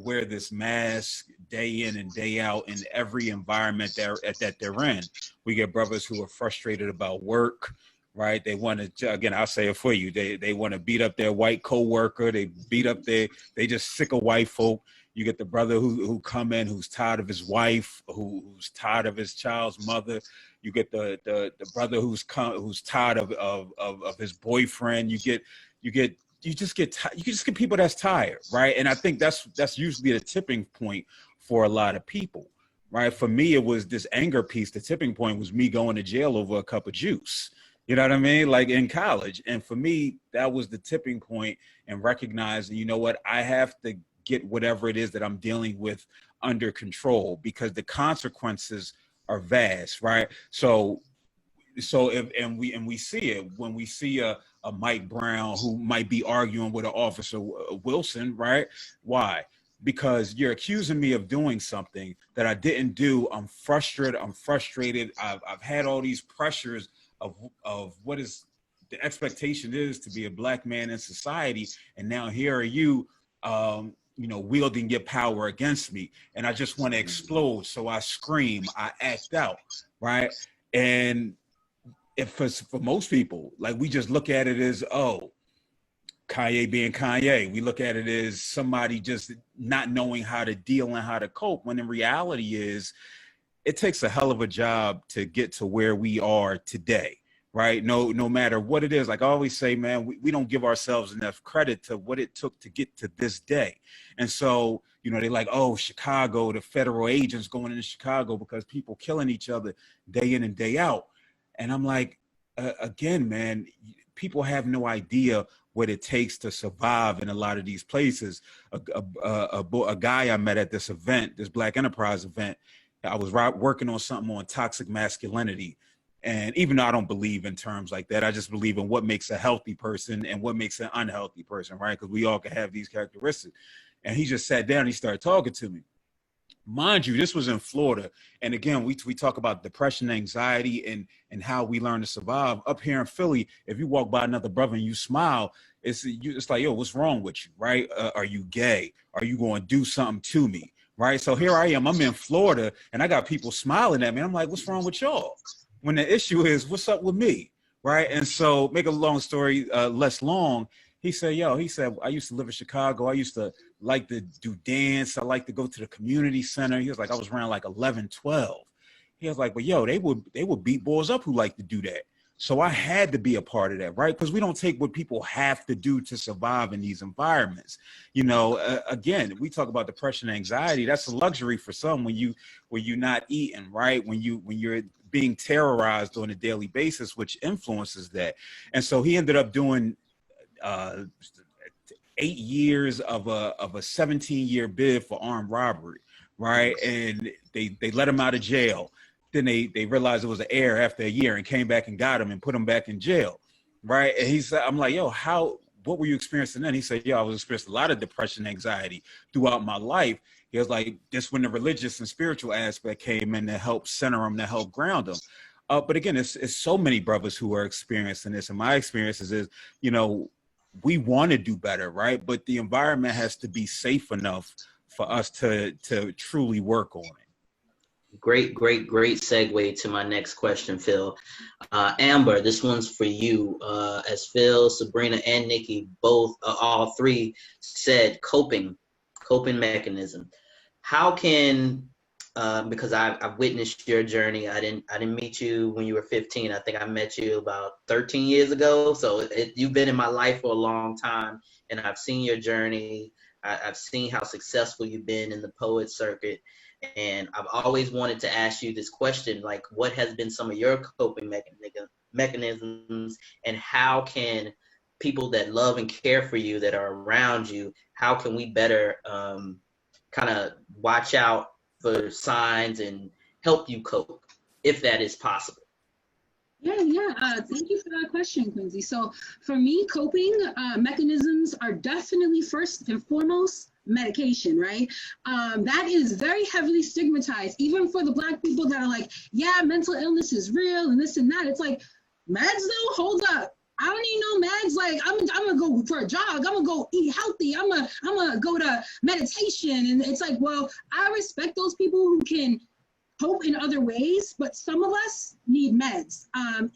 wear this mask day in and day out in every environment that they're in. We get brothers who are frustrated about work, right? They want to, again, I'll say it for you. They want to beat up their white coworker. They just sick of white folk. You get the brother who come in, who's tired of his wife, who's tired of his child's mother. You get the brother who's tired of his boyfriend. You just get people that's tired, right? And I think that's usually the tipping point for a lot of people, right? For me, it was this anger piece. The tipping point was me going to jail over a cup of juice. You know what I mean? Like in college. And for me, that was the tipping point, and recognizing, you know what, I have to get whatever it is that I'm dealing with under control, because the consequences are vast, right? So So we see it when we see a Mike Brown who might be arguing with an Officer Wilson, right? Why? Because you're accusing me of doing something that I didn't do. I'm frustrated. I've had all these pressures of what is the expectation is to be a black man in society, and now here are you, wielding your power against me, and I just want to explode. So I scream, I act out, right? And if for most people, like, we just look at it as, oh, Kanye being Kanye. We look at it as somebody just not knowing how to deal and how to cope, when in reality is, it takes a hell of a job to get to where we are today, right? No matter what it is. Like I always say, man, we don't give ourselves enough credit to what it took to get to this day. And so, they like, oh, Chicago, the federal agents going into Chicago because people killing each other day in and day out. And I'm like, again, man, people have no idea what it takes to survive in a lot of these places. A guy I met at this event, this Black Enterprise event, I was working on something on toxic masculinity. And even though I don't believe in terms like that, I just believe in what makes a healthy person and what makes an unhealthy person, right? Because we all can have these characteristics. And he just sat down and he started talking to me. Mind you, this was in Florida. And again, we talk about depression, anxiety, and how we learn to survive. Up here in Philly, if you walk by another brother and you smile, it's like, yo, what's wrong with you, right? Are you gay? Are you going to do something to me, right? So here I am, I'm in Florida, and I got people smiling at me. I'm like, what's wrong with y'all? When the issue is, what's up with me, right? And so, make a long story less long, he said, I used to live in Chicago. I used to like to do dance. I like to go to the community center. He was like, I was around like 11, 12. He was like, but yo, they would beat boys up who like to do that. So I had to be a part of that, right? Because we don't take what people have to do to survive in these environments. Again, we talk about depression and anxiety. That's a luxury for some when you're not eating, right? When you're being terrorized on a daily basis, which influences that. And so he ended up doing 8 years of a 17-year bid for armed robbery, right? And they let him out of jail. Then they realized it was an error after a year and came back and got him and put him back in jail, right? And he said, I'm like, yo, what were you experiencing then? He said, I was experiencing a lot of depression, anxiety throughout my life. He was like, just when the religious and spiritual aspect came in to help center him, to help ground him. But again, it's so many brothers who are experiencing this. And my experiences is, we want to do better, right? But the environment has to be safe enough for us to truly work on it. Great segue to my next question, Phil. Amber, this one's for you. As Phil, Sabrina, and Nikki all three said coping mechanism. How can, because I've witnessed your journey. I didn't meet you when you were 15. I think I met you about 13 years ago. So you've been in my life for a long time, and I've seen your journey. I've seen how successful you've been in the poet circuit. And I've always wanted to ask you this question, like, what has been some of your coping mechanisms, and how can people that love and care for you, that are around you, how can we better kind of watch out for signs and help you cope, if that is possible? Yeah. Thank you for that question, Quincy. So for me, coping mechanisms are definitely first and foremost medication, right? That is very heavily stigmatized, even for the Black people that are like, yeah, mental illness is real and this and that. It's like, meds though, hold up. I don't need no meds. Like, I'm gonna go for a jog. I'm gonna go eat healthy. I'm gonna go to meditation. And it's like, well, I respect those people who can cope in other ways, but some of us need meds.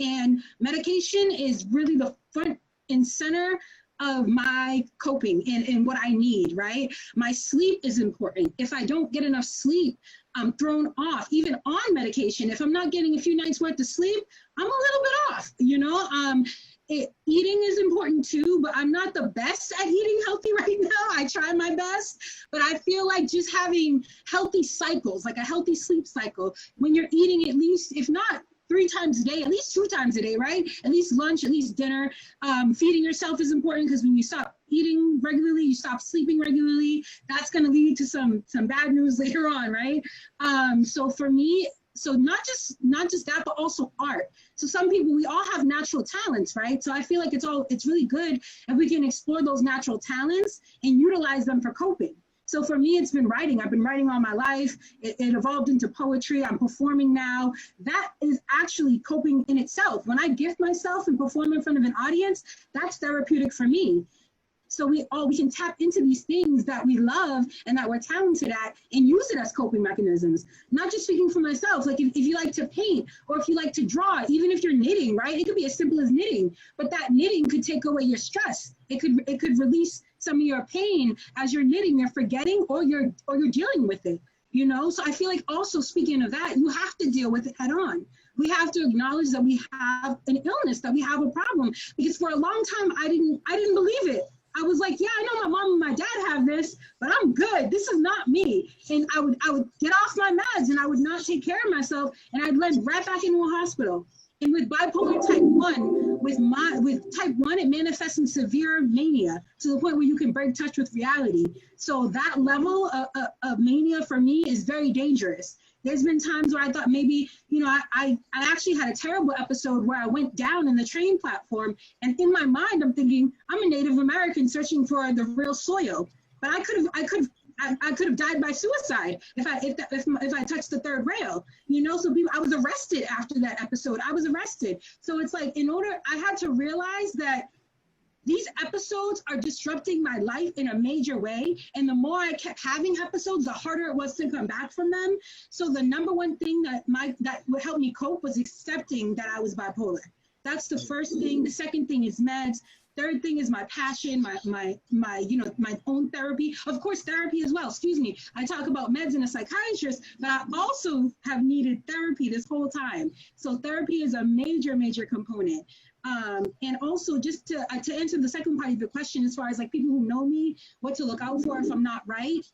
And medication is really the front and center of my coping and what I need, right? My sleep is important. If I don't get enough sleep, I'm thrown off. Even on medication, if I'm not getting a few nights worth of sleep, I'm a little bit off, eating is important too, but I'm not the best at eating healthy right now. I try my best, but I feel like just having healthy cycles, like a healthy sleep cycle, when you're eating at least, if not 3 times a day, at least 2 times a day, right? At least lunch, at least dinner. Feeding yourself is important, because when you stop eating regularly, you stop sleeping regularly. That's going to lead to some bad news later on, right? So for me, so not just that, but also art. So some people, we all have natural talents, right? So I feel like it's really good if we can explore those natural talents and utilize them for coping. So for me, it's been writing. I've been writing all my life. It evolved into poetry. I'm performing now. That is actually coping in itself. When I gift myself and perform in front of an audience, that's therapeutic for me. So we can tap into these things that we love and that we're talented at and use it as coping mechanisms. Not just speaking for myself, like if you like to paint or if you like to draw, even if you're knitting, right? It could be as simple as knitting, but that knitting could take away your stress. It could release some of your pain as you're knitting, you're forgetting or you're dealing with it, you know? So I feel like also speaking of that, you have to deal with it head on. We have to acknowledge that we have an illness, that we have a problem, because for a long time, I didn't believe it. I was like, yeah, I know my mom and my dad have this, but I'm good. This is not me. And I would get off my meds and I would not take care of myself, and I'd land right back into a hospital. And with bipolar type 1, with type 1, it manifests in severe mania to the point where you can break touch with reality. So that level of mania for me is very dangerous. There's been times where I thought maybe, you know, I actually had a terrible episode where I went down in the train platform, and in my mind, I'm thinking, I'm a Native American searching for the real soil. But I could have died by suicide if I touched the third rail, you know. So I was arrested after that episode. I was arrested. So it's like, I had to realize that these episodes are disrupting my life in a major way. And the more I kept having episodes, the harder it was to come back from them. So the number one thing that would help me cope was accepting that I was bipolar. That's the first thing. The second thing is meds. Third thing is my passion, my own therapy. Of course, therapy as well. Excuse me. I talk about meds and a psychiatrist, but I also have needed therapy this whole time. So therapy is a major, major component. And also, just to answer the second part of your question, as far as like people who know me, what to look out for if I'm not right.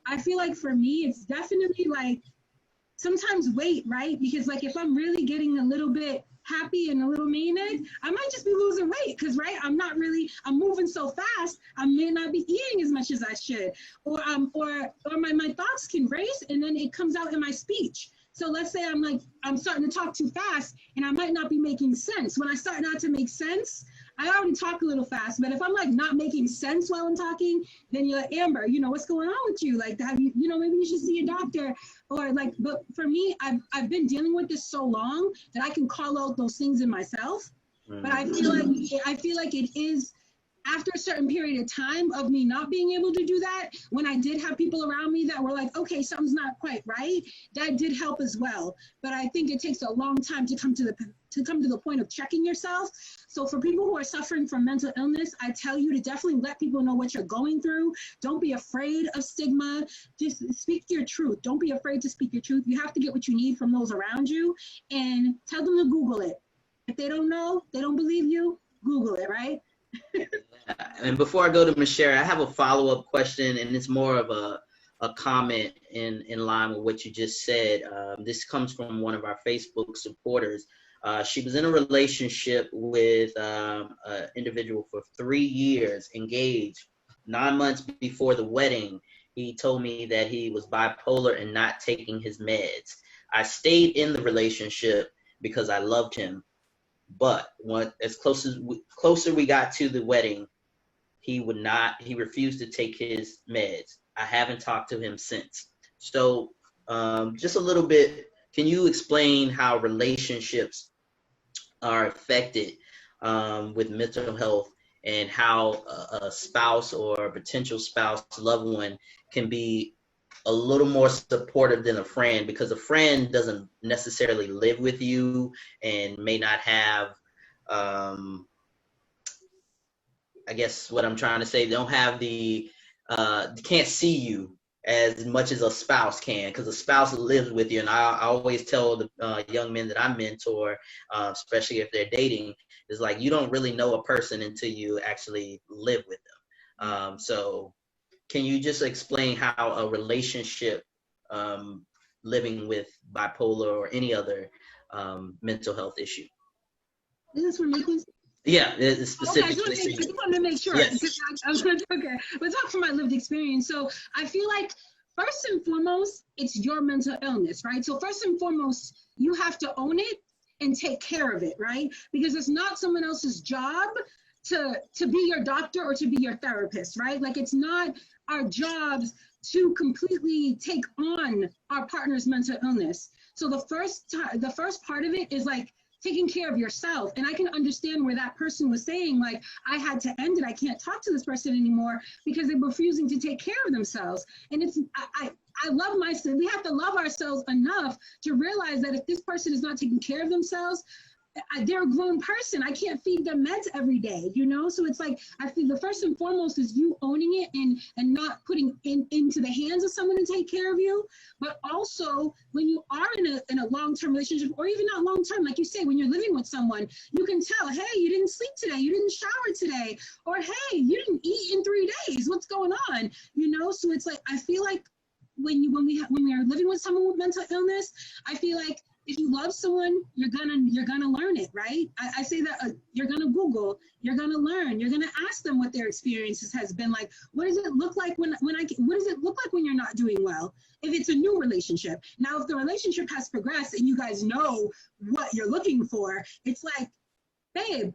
I feel like for me, it's definitely like sometimes wait, right? Because like if I'm really getting a little bit happy and a little manic, I might just be losing weight because, right, I'm moving so fast, I may not be eating as much as I should, or my thoughts can race and then it comes out in my speech. So let's say I'm starting to talk too fast and I might not be making sense. When I start not to make sense, I already talk a little fast, but if I'm like not making sense while I'm talking, then you're like, Amber, you know, what's going on with you? Like, maybe you should see a doctor, or like, but for me, I've been dealing with this so long that I can call out those things in myself. But I feel like it is after a certain period of time of me not being able to do that, when I did have people around me that were like, okay, something's not quite right, that did help as well. But I think it takes a long time to come to the point of checking yourself. So for people who are suffering from mental illness, I tell you to definitely let people know what you're going through. Don't be afraid of stigma. Just speak your truth. Don't be afraid to speak your truth. You have to get what you need from those around you, and tell them to Google it. If they don't know, they don't believe you, Google it, right? And before I go to Michelle, I have a follow-up question, and it's more of a comment in line with what you just said. This comes from one of our Facebook supporters. She was in a relationship with an individual for 3 years, engaged. 9 months before the wedding, he told me that he was bipolar and not taking his meds. I stayed in the relationship because I loved him. But as closer we got to the wedding, he refused to take his meds. I haven't talked to him since. So just a little bit, can you explain how relationships are affected with mental health, and how a spouse or a potential spouse, loved one, can be a little more supportive than a friend, because a friend doesn't necessarily live with you and may not have, I guess what I'm trying to say, they don't have can't see you as much as a spouse can, because a spouse lives with you. And I always tell the young men that I mentor, especially if they're dating, is like, you don't really know a person until you actually live with them. So can you just explain how a relationship, living with bipolar or any other mental health issue? This is for me, please? Yeah, it's specific. Okay, I just wanted to make sure. Yes. Okay, we'll talk from my lived experience. So I feel like first and foremost, it's your mental illness, right? So first and foremost, you have to own it and take care of it, right? Because it's not someone else's job to be your doctor or to be your therapist, right? Like, it's not our jobs to completely take on our partner's mental illness. So the first part of it is like taking care of yourself. And I can understand where that person was saying, like, I had to end it. I can't talk to this person anymore because they're refusing to take care of themselves. And I love myself. We have to love ourselves enough to realize that if this person is not taking care of themselves, they're a grown person. I can't feed them meds every day, you know? So it's like, I think the first and foremost is you owning it and not putting into the hands of someone to take care of you. But also, when you are in a long-term relationship, or even not long-term, like you say, when you're living with someone, you can tell, hey, you didn't sleep today, you didn't shower today, or hey, you didn't eat in 3 days, what's going on? You know? So it's like, I feel like when we are living with someone with mental illness, I feel like if you love someone, you're gonna learn it, right? I say that you're gonna Google, you're gonna learn, you're gonna ask them what their experiences has been like. What does it look like what does it look like when you're not doing well? If it's a new relationship. Now, if the relationship has progressed and you guys know what you're looking for, it's like, babe,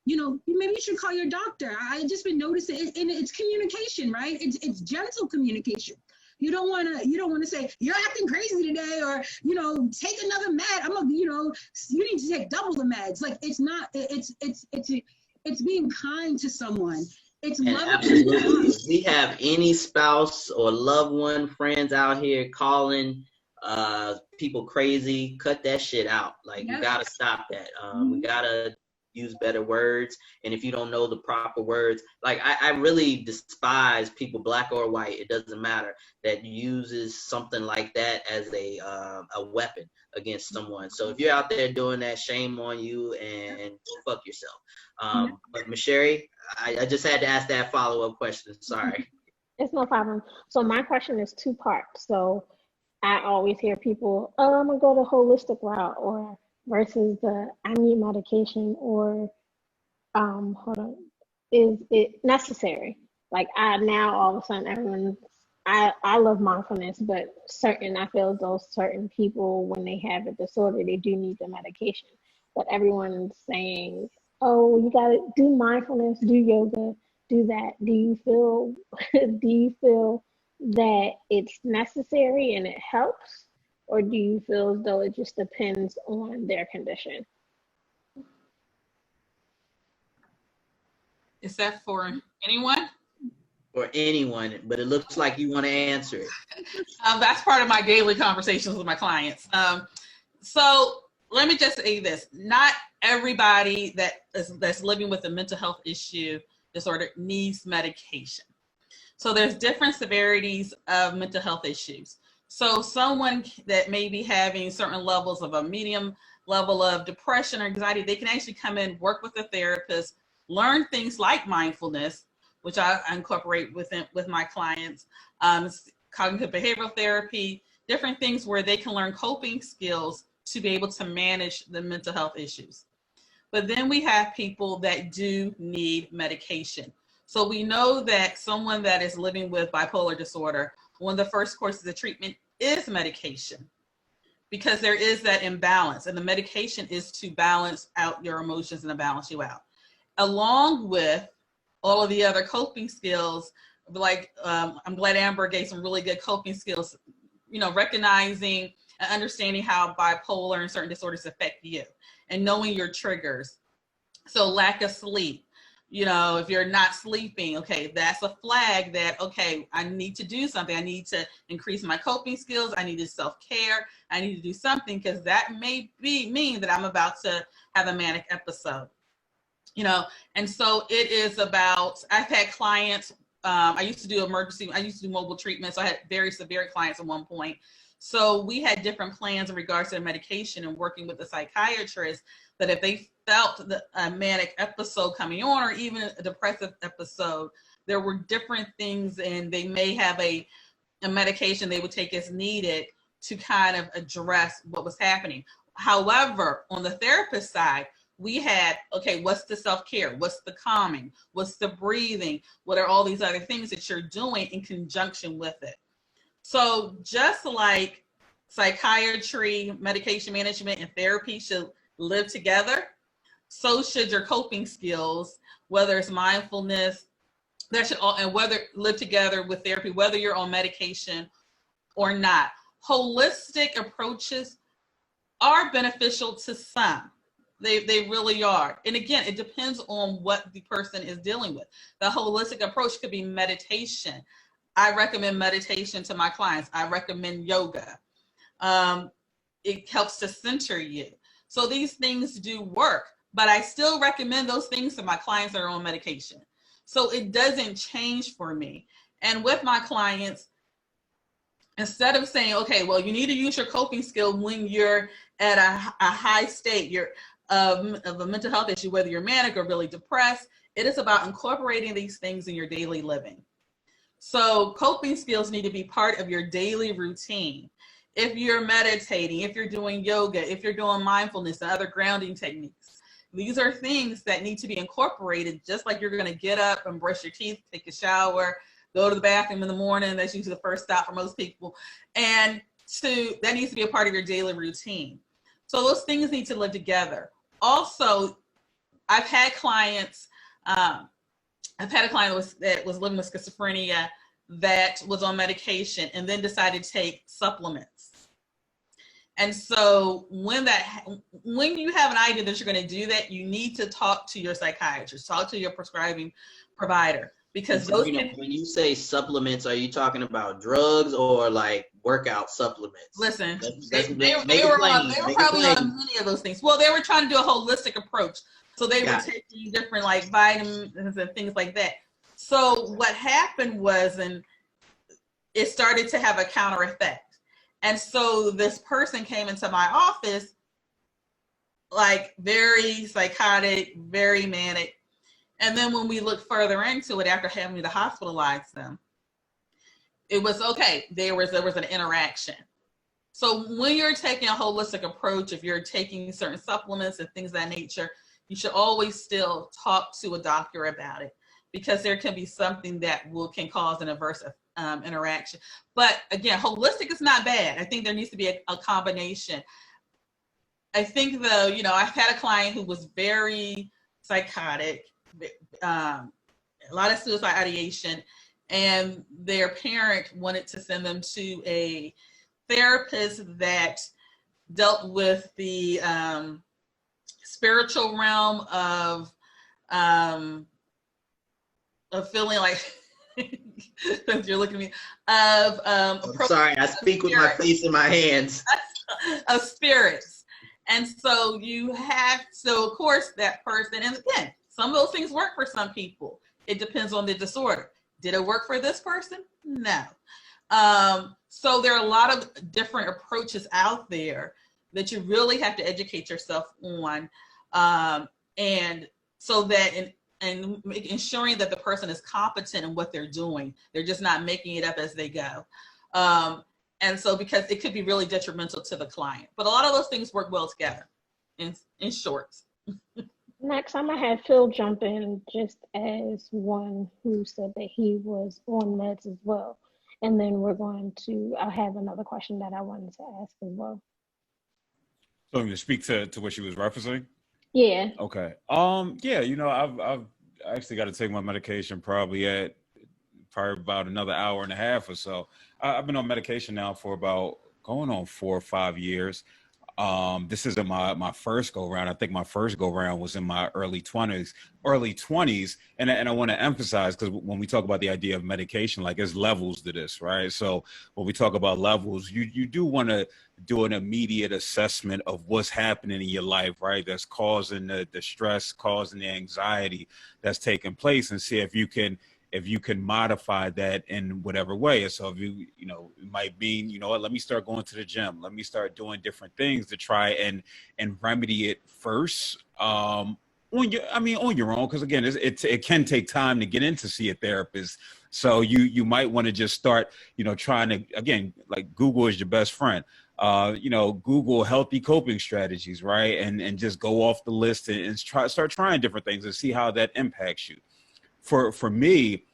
you know, maybe you should call your doctor. I just been noticing, and it's communication, right? It's gentle communication. You don't want to say, you're acting crazy today, or, you know, take another med. You need to take double the meds. Like, it's not, it's being kind to someone. It's loving. Absolutely. If we have any spouse or loved one, friends out here calling people crazy, cut that shit out. Like, you gotta stop that. We gotta use better words. And if you don't know the proper words, like, I really despise people, black or white, it doesn't matter, that uses something like that as a weapon against someone. So if you're out there doing that, shame on you, and go fuck yourself. But Masheri, I just had to ask that follow-up question. Sorry. It's no problem. So my question is two parts. So I always hear people, oh, I'm gonna go the holistic route, or versus the I need medication, or is it necessary? Like, now all of a sudden I love mindfulness, but I feel as though certain people, when they have a disorder, they do need the medication. But everyone's saying, oh, you gotta do mindfulness, do yoga, do that. Do you feel that it's necessary and it helps? Or do you feel as though it just depends on their condition? Is that for anyone? For anyone, but it looks like you want to answer it. That's part of my daily conversations with my clients. So let me just say this. Not everybody that's living with a mental health disorder needs medication. So there's different severities of mental health issues. So someone that may be having certain levels of a medium level of depression or anxiety, they can actually come in, work with a therapist, learn things like mindfulness, which I incorporate with my clients, cognitive behavioral therapy, different things where they can learn coping skills to be able to manage the mental health issues. But then we have people that do need medication. So we know that someone that is living with bipolar disorder, one of the first courses of treatment is medication, because there is that imbalance, and the medication is to balance out your emotions and to balance you out, along with all of the other coping skills. Like, I'm glad Amber gave some really good coping skills, you know, recognizing and understanding how bipolar and certain disorders affect you, and knowing your triggers. So lack of sleep. You know, if you're not sleeping, okay, that's a flag that, okay, I need to do something. I need to increase my coping skills. I need to self-care. I need to do something, because that may mean that I'm about to have a manic episode, you know. And so it is about, I've had clients, I used to do mobile treatment. So I had very severe clients at one point. So we had different plans in regards to the medication, and working with the psychiatrist, that if they felt a manic episode coming on, or even a depressive episode, there were different things, and they may have a medication they would take as needed to kind of address what was happening. However, on the therapist side, we had, okay, what's the self-care? What's the calming? What's the breathing? What are all these other things that you're doing in conjunction with it? So just like psychiatry, medication management, and therapy should live together, so should your coping skills, whether it's mindfulness, that should all, and whether live together with therapy, whether you're on medication or not. Holistic approaches are beneficial to some. They really are. And again, it depends on what the person is dealing with. The holistic approach could be meditation. I recommend meditation to my clients. I recommend yoga. It helps to center you. So these things do work, but I still recommend those things to my clients that are on medication. So it doesn't change for me. And with my clients, instead of saying, okay, well, you need to use your coping skill when you're at a high state of a mental health issue, whether you're manic or really depressed, it is about incorporating these things in your daily living. So coping skills need to be part of your daily routine. If you're meditating, if you're doing yoga, if you're doing mindfulness and other grounding techniques, these are things that need to be incorporated, just like you're going to get up and brush your teeth, take a shower, go to the bathroom in the morning. That's usually the first stop for most people. And that needs to be a part of your daily routine. So those things need to live together. Also, I've had clients, that was living with schizophrenia that was on medication and then decided to take supplements. And so when you have an idea that you're going to do that, you need to talk to your psychiatrist, talk to your prescribing provider, because those when you say supplements, are you talking about drugs or like workout supplements? Listen, they were probably on many of those things. Well, they were trying to do a holistic approach. So they were taking different like vitamins and things like that. So what happened was, and it started to have a counter effect. And so this person came into my office like very psychotic, very manic. And then when we looked further into it, after having to hospitalize them, it was okay. There was an interaction. So when you're taking a holistic approach, if you're taking certain supplements and things of that nature, you should always still talk to a doctor about it, because there can be something that can cause an adverse interaction. But again, holistic is not bad. I think there needs to be a combination. I think though, I've had a client who was very psychotic, a lot of suicide ideation, and their parent wanted to send them to a therapist that dealt with the spiritual realm of feeling like you're looking at me I'm sorry, I speak with my face in my hands. Of spirits. And so of course that person, and again, some of those things work for some people. It depends on the disorder. Did it work for this person? No. So there are a lot of different approaches out there that you really have to educate yourself on. And so that and ensuring that the person is competent in what they're doing. They're just not making it up as they go. And so because it could be really detrimental to the client. But a lot of those things work well together, in short. Next, I'm going to have Phil jump in just as one who said that he was on meds as well. And then I have another question that I wanted to ask as well. So I'm going to speak to what she was referencing? Yeah. Okay. I've actually got to take my medication probably about another hour and a half or so. I've been on medication now for about going on 4 or 5 years. This isn't my first go round. I think my first go round was in my early 20s. And I want to emphasize, because when we talk about the idea of medication, like there's levels to this, right? So when we talk about levels, you do want to do an immediate assessment of what's happening in your life, right? That's causing the stress, causing the anxiety that's taking place, and see if you can modify that in whatever way. So if it might mean, let me start going to the gym. Let me start doing different things to try and remedy it first. On your own, because again, it can take time to get in to see a therapist. So you might want to just start, trying to, again, like Google is your best friend. Google healthy coping strategies, right? And just go off the list and start trying different things and see how that impacts you. For me,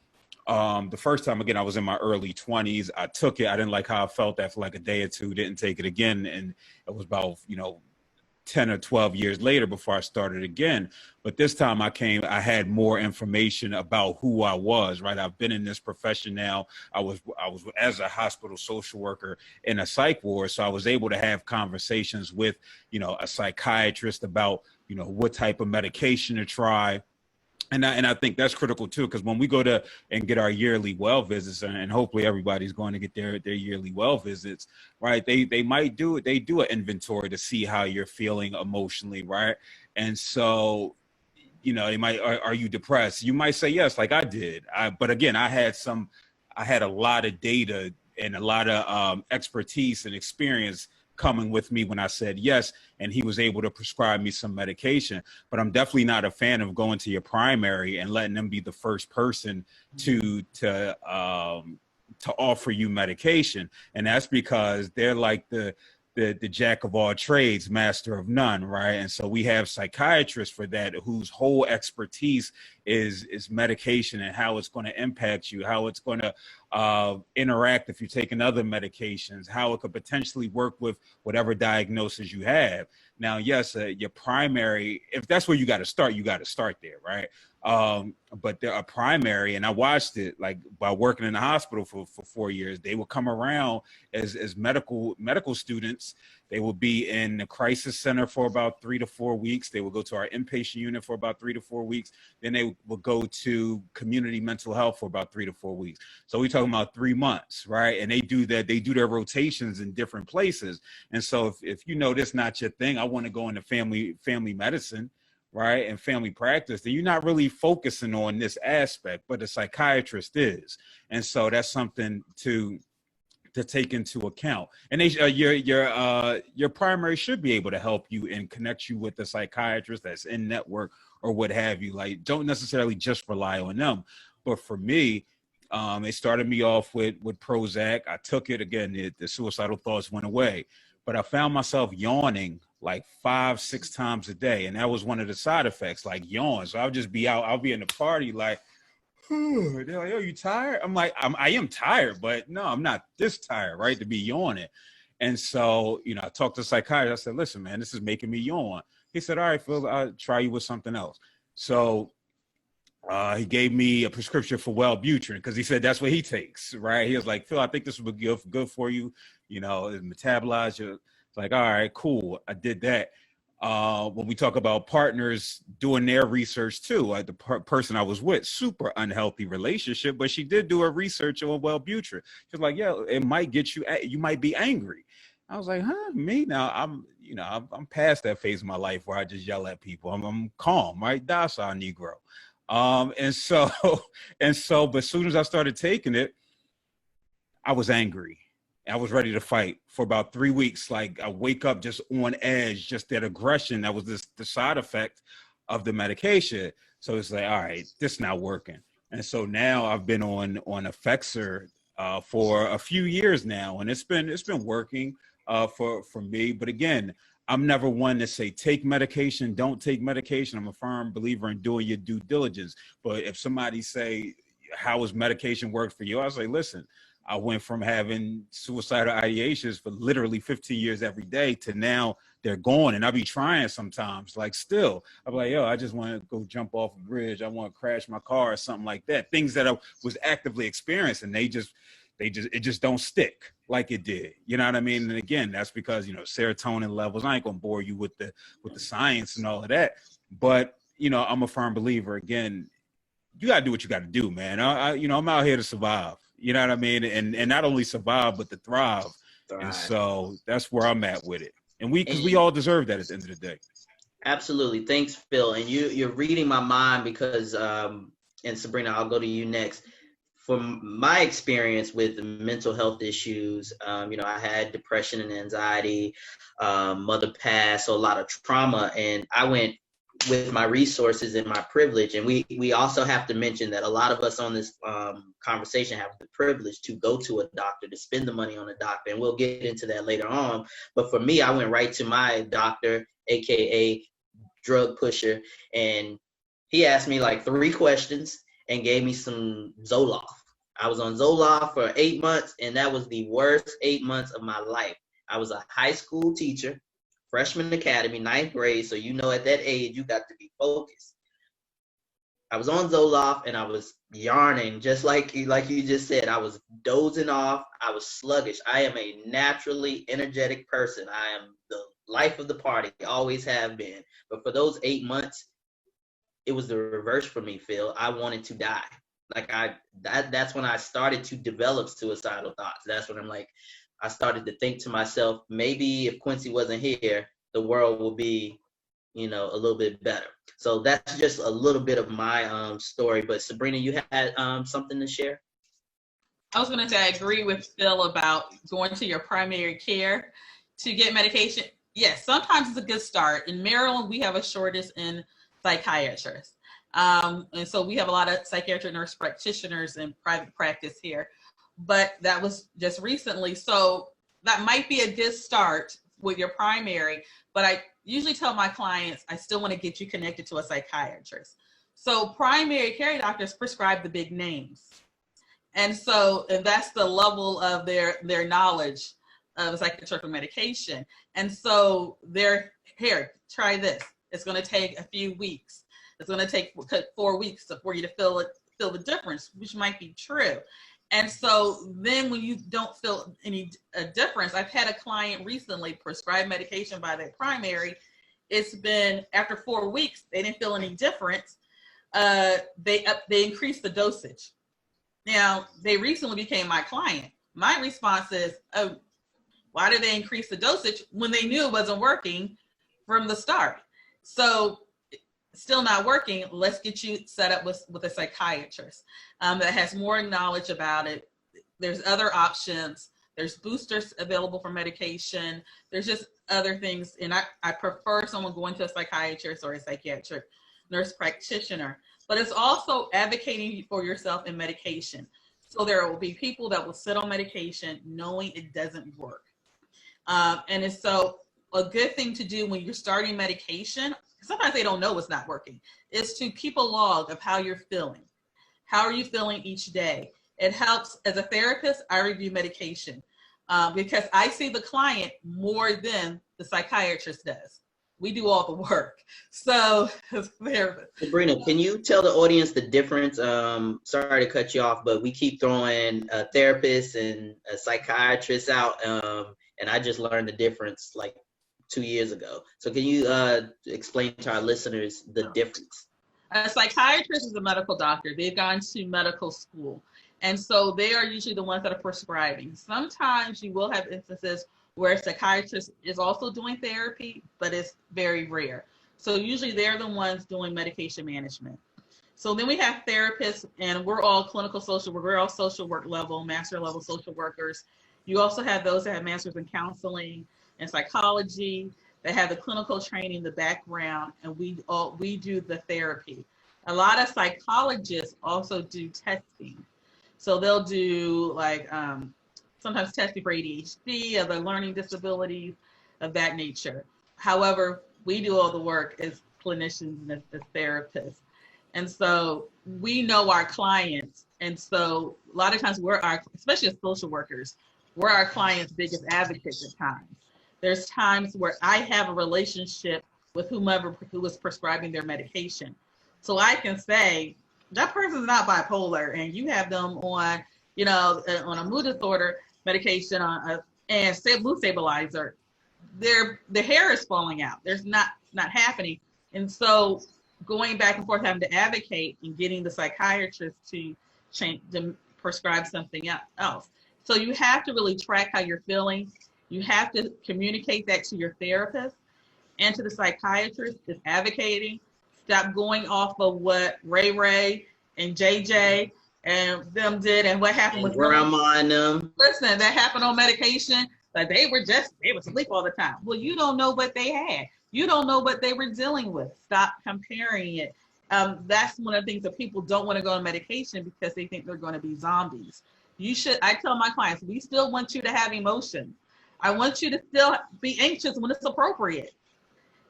The first time, again, I was in my early 20s. I took it. I didn't like how I felt after like a day or two, didn't take it again. And it was about, 10 or 12 years later before I started again. But this time I had more information about who I was, right? I've been in this profession now. I was as a hospital social worker in a psych ward. So I was able to have conversations with, a psychiatrist about, what type of medication to try. And I think that's critical too, because when we go to and get our yearly well visits, and hopefully everybody's going to get their yearly well visits, right? They might do it. They do an inventory to see how you're feeling emotionally, right? And so, they might, are you depressed? You might say yes, like I did. But again, I had a lot of data and a lot of expertise and experience coming with me when I said yes, and he was able to prescribe me some medication. But I'm definitely not a fan of going to your primary and letting them be the first person to offer you medication. And that's because they're like the jack of all trades, master of none, right? And so we have psychiatrists for that, whose whole expertise is medication and how it's going to impact you, how it's going to interact if you're taking other medications, how it could potentially work with whatever diagnosis you have. Now, yes, your primary, if that's where you got to start there, right? But they're a primary, and I watched it like by working in the hospital for 4 years. They would come around as medical students. They will be in the crisis center for about 3 to 4 weeks. They will go to our inpatient unit for about 3 to 4 weeks. Then they will go to community mental health for about 3 to 4 weeks. So we're talking about 3 months, right? And they do that. They do their rotations in different places. And so if that's not your thing, I want to go into family medicine, right, and family practice, then you're not really focusing on this aspect, but the psychiatrist is. And so that's something to take into account. And your primary should be able to help you and connect you with the psychiatrist that's in network or what have you. Like, don't necessarily just rely on them. But for me, it started me off with Prozac. I took it again. The suicidal thoughts went away, but I found myself yawning like 5-6 times a day. And that was one of the side effects, like yawn. So I'll just be out. I'll be in the party like, they're like, oh, you tired? I'm like, I am tired, but no, I'm not this tired, right, to be yawning. And so, I talked to a psychiatrist. I said, listen, man, this is making me yawn. He said, all right, Phil, I'll try you with something else. So he gave me a prescription for Wellbutrin because he said that's what he takes, right? He was like, Phil, I think this would be good for you. It metabolize you. It's like, all right, cool. I did that. When we talk about partners doing their research too, the person I was with, super unhealthy relationship, but she did do her research on Wellbutrin. She's like, yeah, it might get you might be angry. I was like, me? Now I'm past that phase of my life where I just yell at people. I'm calm, right? Docile Negro. And so, but as soon as I started taking it, I was angry. I was ready to fight for about 3 weeks. Like, I wake up just on edge, just that aggression. That was the side effect of the medication. So it's like, all right, this not working. And so now I've been on Effexor for a few years now, and it's been working for me. But again, I'm never one to say take medication, don't take medication. I'm a firm believer in doing your due diligence. But if somebody say, how has medication worked for you? I say, listen, I went from having suicidal ideations for literally 15 years every day to now they're gone. And I be trying sometimes, like still, I'm like, yo, I just want to go jump off a bridge. I want to crash my car or something like that. Things that I was actively experiencing, it just don't stick like it did. You know what I mean? And again, that's because, serotonin levels, I ain't going to bore you with the science and all of that. But, I'm a firm believer, again, you got to do what you got to do, man. I'm out here to survive. You know what I mean? And not only survive, but to thrive. And so that's where I'm at with it. And because we all deserve that at the end of the day. Absolutely. Thanks, Phil. And you're reading my mind because, and Sabrina, I'll go to you next. From my experience with mental health issues, I had depression and anxiety, mother passed, so a lot of trauma. And I went with my resources and my privilege. And we also have to mention that a lot of us on this conversation have the privilege to go to a doctor, to spend the money on a doctor. And we'll get into that later on. But for me, I went right to my doctor, AKA drug pusher. And he asked me like 3 questions and gave me some Zoloft. I was on Zoloft for 8 months, and that was the worst 8 months of my life. I was a high school teacher, freshman academy, 9th grade. So, you know, at that age, you got to be focused. I was on Zoloft and I was yarning, just like you just said. I was dozing off. I was sluggish. I am a naturally energetic person. I am the life of the party, always have been. But for those 8 months, it was the reverse for me, Phil. I wanted to die. Like that's when I started to develop suicidal thoughts. That's when I started to think to myself, maybe if Quincy wasn't here, the world will be, a little bit better. So that's just a little bit of my story. But Sabrina, you had something to share? I was going to say, I agree with Phil about going to your primary care to get medication. Yes, sometimes it's a good start. In Maryland, we have a shortage in psychiatrists. And so we have a lot of psychiatric nurse practitioners in private practice here. But that was just recently. So that might be a good start with your primary. But I usually tell my clients, I still want to get you connected to a psychiatrist. So primary care doctors prescribe the big names. And that's the level of their knowledge of psychiatric medication. And so they're, here, try this. It's going to take a few weeks. It's going to take 4 weeks for you to feel the difference, which might be true. And so then when you don't feel any difference, I've had a client recently prescribe medication by their primary. It's been after 4 weeks, they didn't feel any difference. They increased the dosage. Now, they recently became my client. My response is, oh, why did they increase the dosage when they knew it wasn't working from the start? So still not working, let's get you set up with a psychiatrist that has more knowledge about it. There's other options. There's boosters available for medication. There's just other things. And I prefer someone going to a psychiatrist or a psychiatric nurse practitioner. But it's also advocating for yourself in medication. So there will be people that will sit on medication knowing it doesn't work. And it's so a good thing to do when you're starting medication, sometimes they don't know what's not working, is to keep a log of how you're feeling. How are you feeling each day? It helps. As a therapist, I review medication because I see the client more than the psychiatrist does. We do all the work. So, Sabrina, can you tell the audience the difference? Sorry to cut you off, but we keep throwing therapists and psychiatrists out, and I just learned the difference like 2 years ago. So can you explain to our listeners the difference? A psychiatrist is a medical doctor. They've gone to medical school. And so they are usually the ones that are prescribing. Sometimes you will have instances where a psychiatrist is also doing therapy, but it's very rare. So usually they're the ones doing medication management. So then we have therapists, and we're all clinical social work. We're all social work level, master level social workers. You also have those that have masters in counseling and psychology, that have the clinical training, the background, and we do the therapy. A lot of psychologists also do testing. So they'll do sometimes testing for ADHD, other learning disabilities of that nature. However, we do all the work as clinicians and as therapists. And so we know our clients. And so a lot of times especially as social workers, we're our clients' biggest advocates at times. There's times where I have a relationship with whomever who is prescribing their medication. So I can say, that person's not bipolar, and you have them on, on a mood disorder medication and mood stabilizer. The hair is falling out. There's not happening. And so going back and forth, having to advocate and getting the psychiatrist to prescribe something else. So you have to really track how you're feeling. You have to communicate that to your therapist and to the psychiatrist that's advocating. Stop going off of what Ray and JJ and them did and what happened with grandma and them. Listen, that happened on medication. Like they would sleep all the time. Well, you don't know what they had. You don't know what they were dealing with. Stop comparing it. That's one of the things that people don't want to go on medication because they think they're going to be zombies. I tell my clients, we still want you to have emotions. I want you to still be anxious when it's appropriate.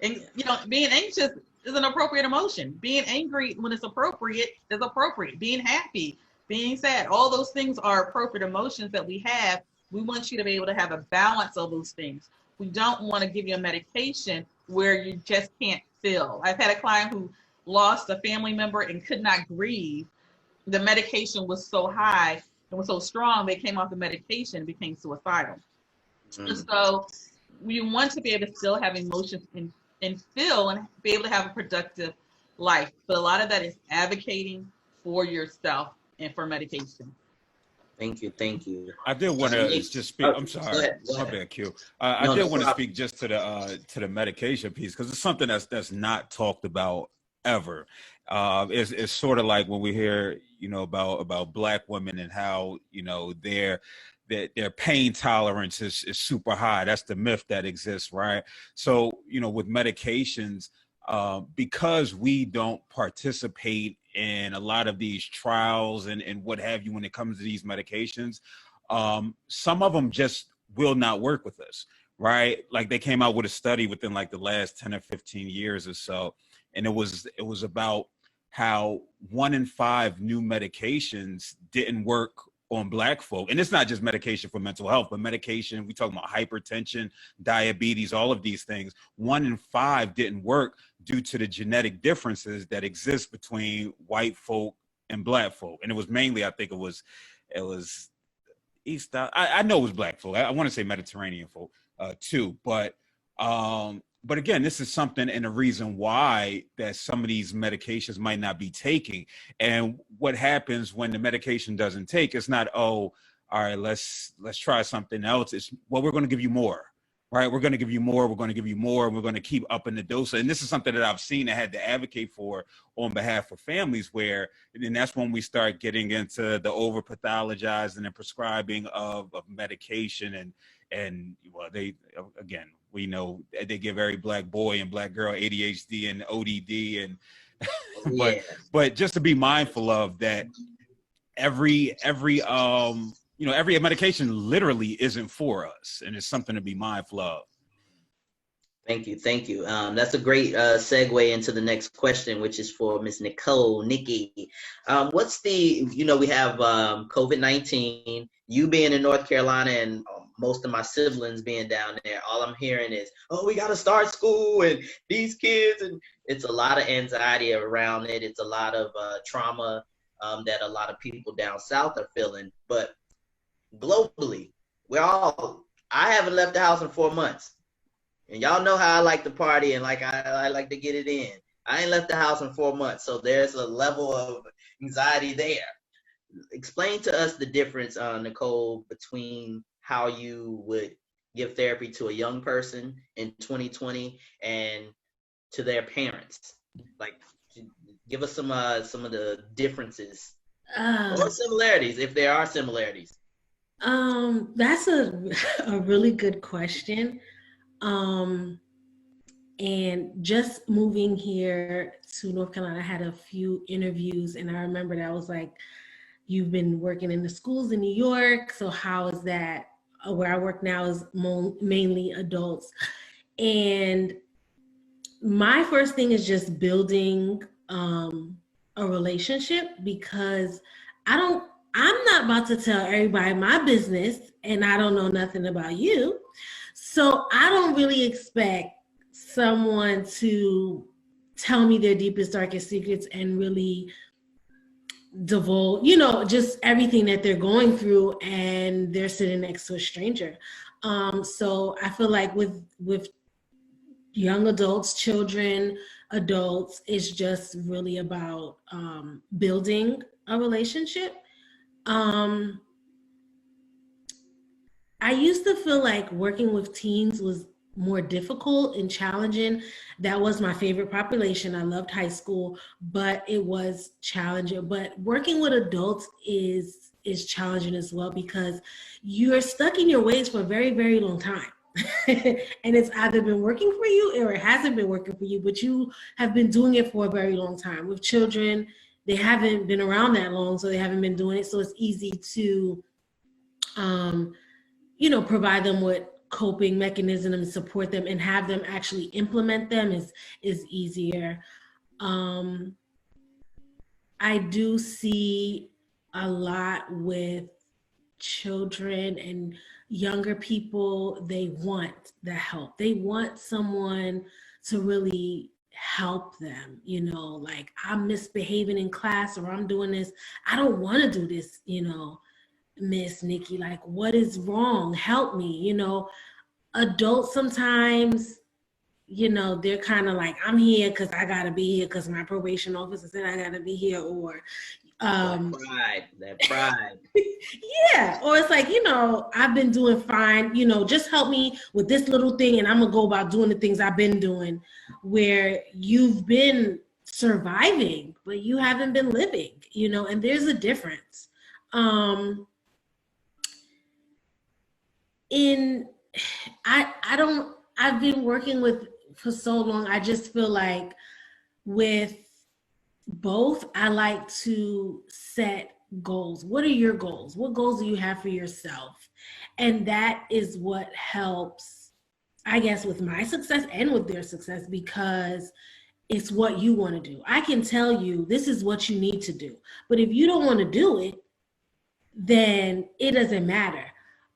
And, being anxious is an appropriate emotion. Being angry when it's appropriate is appropriate. Being happy being sad. All those things are appropriate emotions that we have. We want you to be able to have a balance of those things. We don't want to give you a medication where you just can't feel. I've had a client who lost a family member and could not grieve. The medication was so high and was so strong, they came off the medication and became suicidal. So we want to be able to still have emotions and feel and be able to have a productive life. But a lot of that is advocating for yourself and for medication. Thank you. I did want to just speak. I'm sorry. Go ahead. My bad, Q. I did want to speak just to the medication piece, because it's something that's not talked about ever. It's sort of like when we hear, about Black women and how, their pain tolerance is super high. That's the myth that exists, right? So, with medications, because we don't participate in a lot of these trials and what have you when it comes to these medications, some of them just will not work with us, right? Like they came out with a study within like the last 10 or 15 years or so, and it was about how 1 in 5 new medications didn't work on Black folk. And it's not just medication for mental health, but medication, we talk about hypertension, diabetes, all of these things. 1 in 5 didn't work due to the genetic differences that exist between white folk and Black folk. And it was mainly, I think it was East, I know it was Black folk. I want to say Mediterranean folk too, but again, this is something and a reason why that some of these medications might not be taking. And what happens when the medication doesn't take, it's not, all right, let's try something else. It's, well, we're going to give you more, right? We're going to give you more. We're going to give you more. And we're going to keep upping the dose. And this is something that I've seen I had to advocate for on behalf of families where, and that's when we start getting into the over pathologizing and prescribing of medication and well, they, again, we know they give every Black boy and Black girl ADHD and ODD and but just to be mindful of that, every medication literally isn't for us, and it's something to be mindful of. Thank you. That's a great segue into the next question, which is for Ms. Nikki. What's the, we have COVID-19, you being in North Carolina and most of my siblings being down there, all I'm hearing is, oh, we got to start school and these kids, and it's a lot of anxiety around it. It's a lot of trauma that a lot of people down south are feeling. But globally, I haven't left the house in 4 months. And y'all know how I like to party and like I like to get it in. I ain't left the house in 4 months, so there's a level of anxiety there. Explain to us the difference, Nicole, between how you would give therapy to a young person in 2020 and to their parents. Like, give us some of the differences or similarities, if there are similarities. That's a really good question. And just moving here to North Carolina, I had a few interviews, and I remember that was like, you've been working in the schools in New York, so how is that? Where I work now is mainly adults. And my first thing is just building a relationship, because I'm not about to tell everybody my business and I don't know nothing about you. So I don't really expect someone to tell me their deepest, darkest secrets and really divulge, just everything that they're going through, and they're sitting next to a stranger. So I feel like with young adults, children, adults, it's just really about building a relationship. I used to feel like working with teens was more difficult and challenging. That was my favorite population. I loved high school, but it was challenging. But working with adults is challenging as well, because you're stuck in your ways for a very, very long time. And it's either been working for you or it hasn't been working for you, but you have been doing it for a very long time. With children, they haven't been around that long, so they haven't been doing it. So it's easy to, provide them with coping mechanisms and support them, and have them actually implement them is easier. I do see a lot with children and younger people. They want the help. They want someone to really help them, like I'm misbehaving in class or I'm doing this. I don't want to do this, Miss Nikki, like what is wrong? Help me, Adults sometimes, they're kind of like, I'm here because I got to be here because my probation officer said I got to be here, or that pride. Yeah, or it's like, I've been doing fine, just help me with this little thing and I'm gonna go about doing the things I've been doing, where you've been surviving but you haven't been living, and there's a difference. I've been working with for so long. I just feel like with both, I like to set goals. What are your goals? What goals do you have for yourself? And that is what helps, I guess, with my success and with their success, because it's what you want to do. I can tell you this is what you need to do, but if you don't want to do it, then it doesn't matter.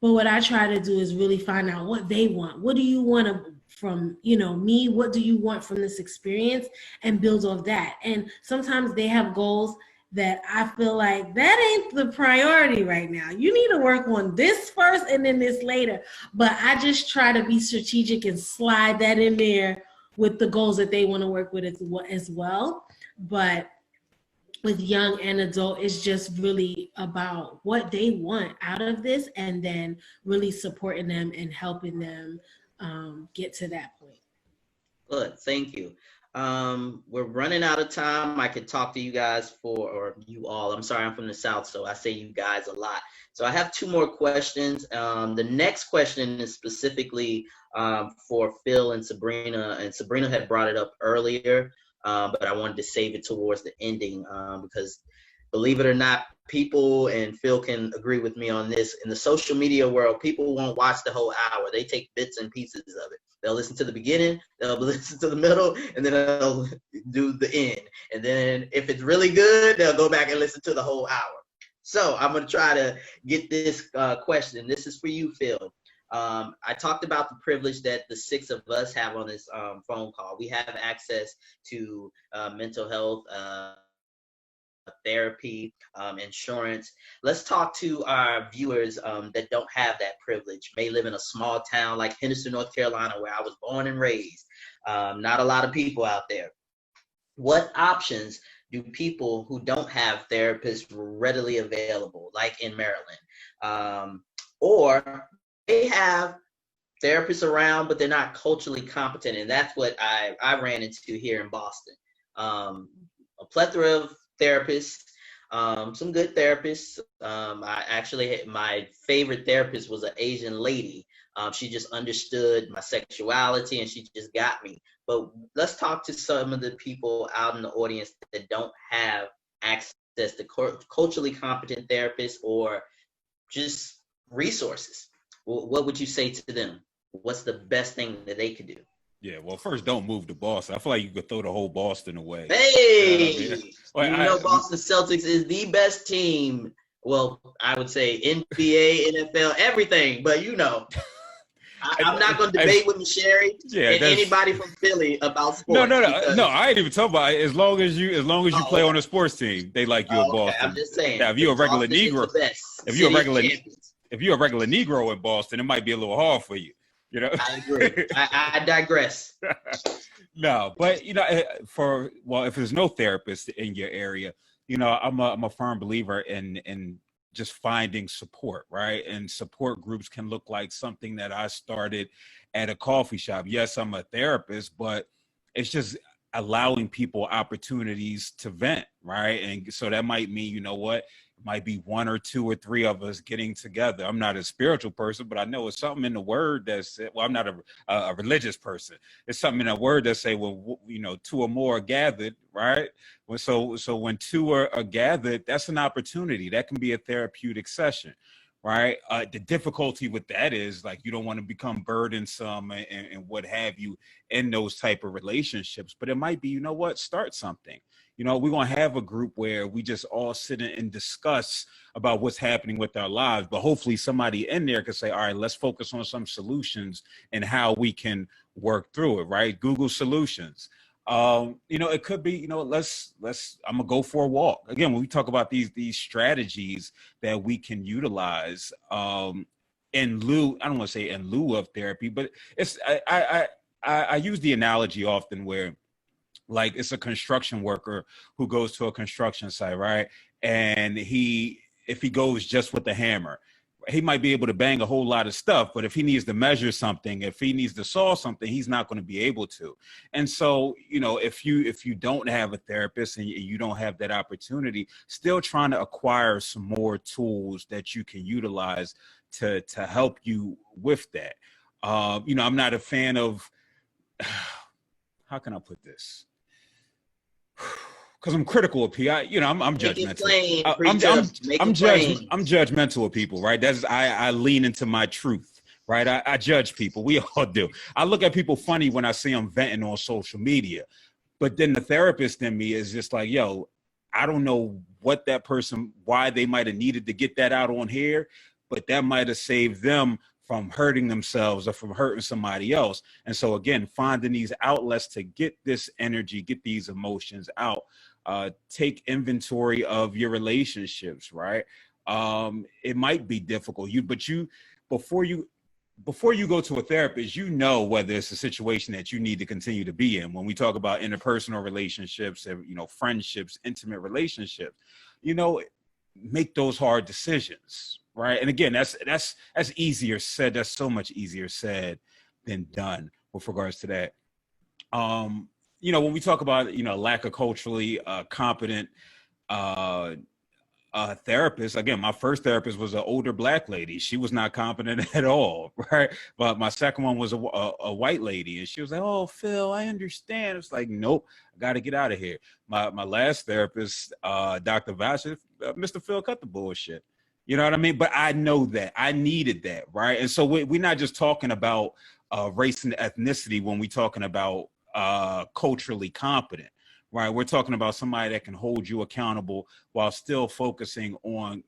But what I try to do is really find out what they want. What do you want from, me? What do you want from this experience? And build off that. And sometimes they have goals that I feel like that ain't the priority right now. You need to work on this first and then this later. But I just try to be strategic and slide that in there with the goals that they want to work with as well. But with young and adult, it's just really about what they want out of this and then really supporting them and helping them get to that point. Good, thank you. We're running out of time. I could talk to you guys or you all. I'm sorry, I'm from the South, so I say you guys a lot. So I have 2 more questions. The next question is specifically for Phil and Sabrina had brought it up earlier. But I wanted to save it towards the ending because, believe it or not, people, and Phil can agree with me on this, in the social media world, people won't watch the whole hour. They take bits and pieces of it. They'll listen to the beginning, they'll listen to the middle, and then they'll do the end. And then if it's really good, they'll go back and listen to the whole hour. So I'm going to try to get this question. This is for you, Phil. I talked about the privilege that the 6 of us have on this phone call. We have access to mental health, therapy, insurance. Let's talk to our viewers that don't have that privilege, may live in a small town like Henderson, North Carolina, where I was born and raised. Not a lot of people out there. What options do people who don't have therapists readily available, like in Maryland? Or they have therapists around, but they're not culturally competent. And that's what I ran into here in Boston. A plethora of therapists, some good therapists. My favorite therapist was an Asian lady. She just understood my sexuality and she just got me. But let's talk to some of the people out in the audience that don't have access to culturally competent therapists or just resources. What would you say to them? What's the best thing that they could do? Yeah, well, first, don't move to Boston. I feel like you could throw the whole Boston away. Hey, Boston Celtics is the best team. Well, I would say NBA, NFL, everything. But I'm not going to debate with Sherry and anybody from Philly about sports. No. I ain't even talking about it. As long as you play on a sports team, they like you in Boston. I'm just saying. Now, if you're a regular Negro, if you're a regular Negro in Boston, it might be a little hard for you. I agree. I digress. No, but if there's no therapist in your area, I'm a firm believer in just finding support, right? And support groups can look like something that I started at a coffee shop. Yes, I'm a therapist, but it's just allowing people opportunities to vent, right? And so that might mean, it might be 1 or 2 or 3 of us getting together. I'm not a spiritual person, but I know it's something in the word that's, I'm not a religious person. It's something in the word that say, 2 or more are gathered, right? So when 2 are gathered, that's an opportunity. That can be a therapeutic session. right? The difficulty with that is like you don't want to become burdensome and what have you in those type of relationships. But it might be, you know what, start something. You know, we're going to have a group where we just all sit and discuss about what's happening with our lives. But hopefully somebody in there could say, all right, let's focus on some solutions and how we can work through it, right? Google solutions. You know, it could be, you know, I'm gonna go for a walk. Again, when we talk about these strategies that we can utilize in lieu, I don't want to say in lieu of therapy, but it's I use the analogy often where like it's a construction worker who goes to a construction site, right? And if he goes just with the hammer, he might be able to bang a whole lot of stuff, but if he needs to measure something, if he needs to saw something, he's not going to be able to. And so, you know, if you don't have a therapist and you don't have that opportunity, still trying to acquire some more tools that you can utilize to help you with that. You know, I'm not a fan of, how can I put this? Because I'm critical of people, you know, I'm judgmental. I'm judgmental of people, right? That's I lean into my truth, right? I judge people. We all do. I look at people funny when I see them venting on social media, but then the therapist in me is just like, yo, I don't know what that person, why they might have needed to get that out on here, but that might have saved them from hurting themselves or from hurting somebody else. And so again, finding these outlets to get this energy, get these emotions out. Take inventory of your relationships, right? It might be difficult. Before you go to a therapist, you know whether it's a situation that you need to continue to be in. When we talk about interpersonal relationships and, you know, friendships, intimate relationships, you know, make those hard decisions, right? And again, that's easier said. That's so much easier said than done with regards to that. You know, when we talk about, you know, lack of culturally competent therapist, again, my first therapist was an older Black lady. She was not competent at all, right? But my second one was a white lady, and she was like, "Oh, Phil, I understand." It's like, nope, I got to get out of here. My last therapist, Dr. Vash, Mr. Phil, cut the bullshit. You know what I mean? But I know that I needed that, right? And so we're not just talking about race and ethnicity when we're talking about culturally competent, right? We're talking about somebody that can hold you accountable while still focusing on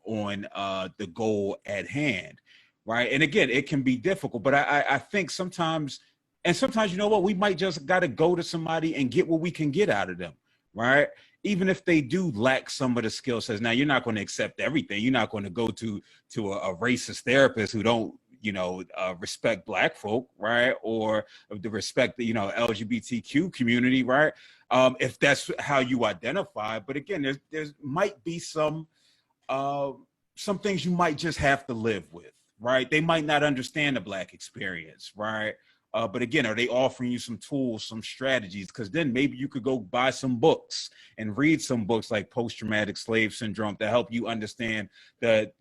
the goal at hand, right? And again, it can be difficult, but I think sometimes, you know what, we might just got to go to somebody and get what we can get out of them, right? Even if they do lack some of the skill sets. Now, you're not going to accept everything. You're not going to go to a racist therapist who don't, you know, respect Black folk, right? Or the respect the, you know, LGBTQ community, right? If that's how you identify. But again, there's might be some things you might just have to live with, right? They might not understand the Black experience, right? But again, are they offering you some tools, some strategies? Because then maybe you could go buy some books and read some books like Post-Traumatic Slave Syndrome to help you understand the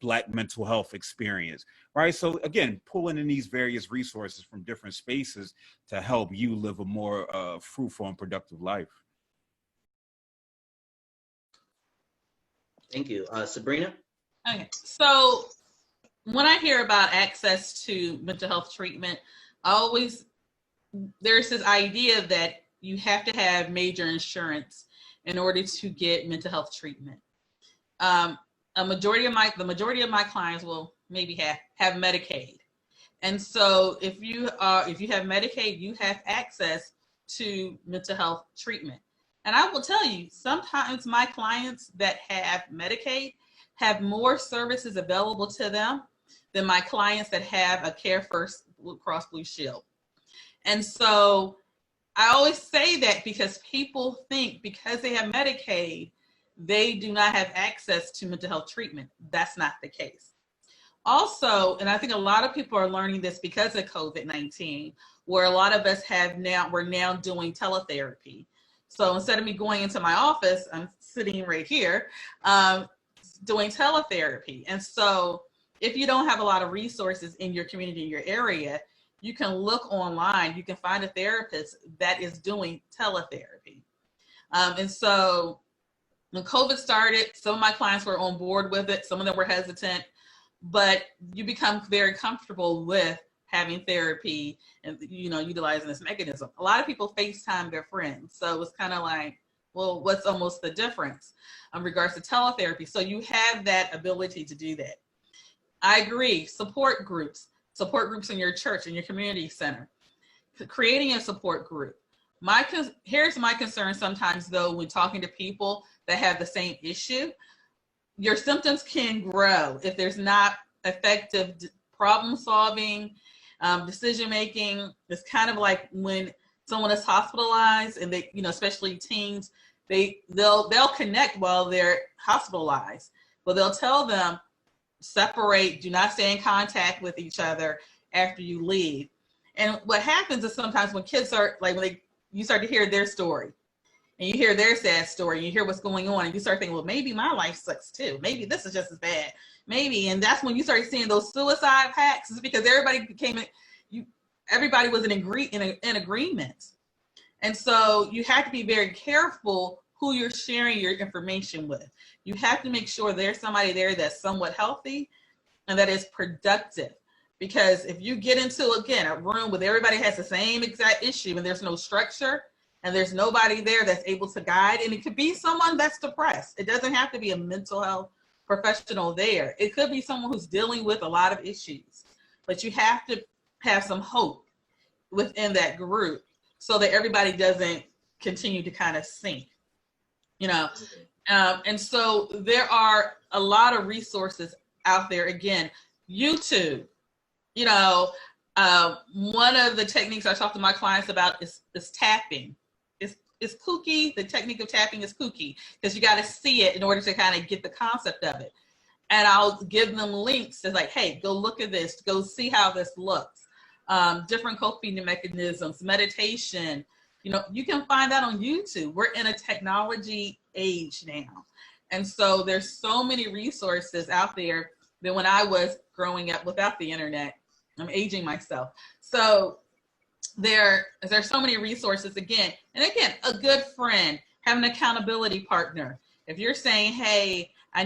Black mental health experience, right? So again, pulling in these various resources from different spaces to help you live a more fruitful and productive life. Thank you. Sabrina? Okay, so when I hear about access to mental health treatment, there's this idea that you have to have major insurance in order to get mental health treatment. The majority of my clients will maybe have Medicaid, and so if you have Medicaid, you have access to mental health treatment. And I will tell you, sometimes my clients that have Medicaid have more services available to them than my clients that have a Care First Blue Cross Blue Shield. And so I always say that because people think because they have Medicaid, they do not have access to mental health treatment. That's not the case. Also, and I think a lot of people are learning this because of COVID-19, where a lot of us we're now doing teletherapy. So instead of me going into my office, I'm sitting right here doing teletherapy. And so if you don't have a lot of resources in your community, in your area, you can look online, you can find a therapist that is doing teletherapy. And so When COVID started, some of my clients were on board with it. Some of them were hesitant, but you become very comfortable with having therapy and, utilizing this mechanism. A lot of people FaceTime their friends. So it's kind of like, well, what's almost the difference in regards to teletherapy? So you have that ability to do that. I agree. Support groups in your church, in your community center, creating a support group. Here's my concern sometimes, though, when talking to people that have the same issue. Your symptoms can grow if there's not effective problem solving, decision making. It's kind of like when someone is hospitalized, and they, especially teens, they'll connect while they're hospitalized, but they'll tell them, separate, do not stay in contact with each other after you leave. And what happens is sometimes when kids are like, you start to hear their story, and you hear their sad story, and you hear what's going on, and you start thinking, well, maybe my life sucks too. Maybe this is just as bad. Maybe, and that's when you start seeing those suicide pacts, is because everybody was in agreement. And so you have to be very careful who you're sharing your information with. You have to make sure there's somebody there that's somewhat healthy and that is productive. Because if you get into, again, a room where everybody has the same exact issue and there's no structure and there's nobody there that's able to guide, and it could be someone that's depressed. It doesn't have to be a mental health professional there. It could be someone who's dealing with a lot of issues, but you have to have some hope within that group so that everybody doesn't continue to kind of sink, and so there are a lot of resources out there. Again, YouTube, one of the techniques I talk to my clients about is tapping. It's kooky. The technique of tapping is kooky because you got to see it in order to kind of get the concept of it. And I'll give them links to like, hey, go look at this, go see how this looks. Different coping mechanisms, meditation. You can find that on YouTube. We're in a technology age now. And so there's so many resources out there that when I was growing up without the internet, I'm aging myself. So there's so many resources again. And again, a good friend, have an accountability partner. If you're saying, hey, I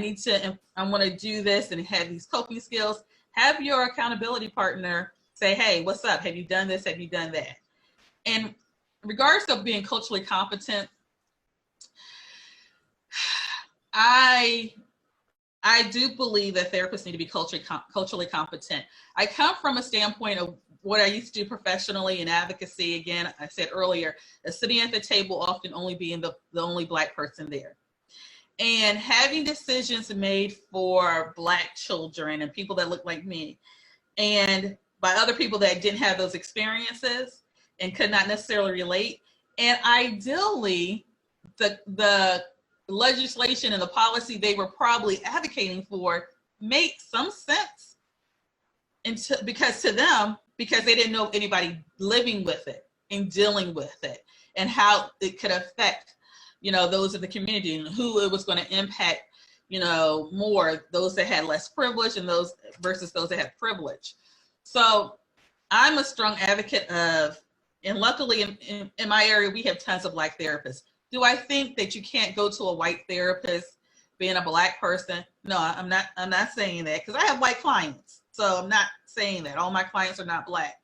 want to do this and have these coping skills, have your accountability partner say, hey, what's up? Have you done this? Have you done that? And in regards to being culturally competent, I do believe that therapists need to be culturally competent. I come from a standpoint of what I used to do professionally in advocacy. Again, I said earlier, sitting at the table, often only being the only Black person there. And having decisions made for Black children and people that look like me, and by other people that didn't have those experiences and could not necessarily relate. And ideally, the legislation and the policy they were probably advocating for make some sense because they didn't know anybody living with it and dealing with it and how it could affect, those in the community and who it was going to impact, more, those that had less privilege and those versus those that had privilege. So I'm a strong advocate of, and luckily in my area, we have tons of Black therapists. Do I think that you can't go to a white therapist being a Black person? No, I'm not saying that because I have white clients. So I'm not saying that all my clients are not Black,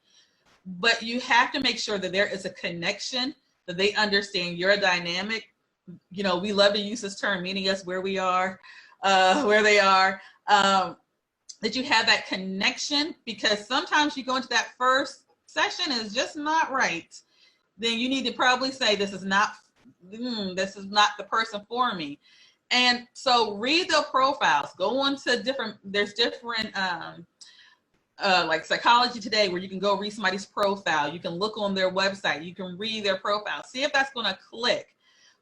but you have to make sure that there is a connection, that they understand your dynamic. We love to use this term, meeting us where we are, where they are, that you have that connection, because sometimes you go into that first session and it's just not right. Then you need to probably say, this is not the person for me. And so read their profiles, go on to there's different, like Psychology Today, where you can go read somebody's profile. You can look on their website, you can read their profile, see if that's going to click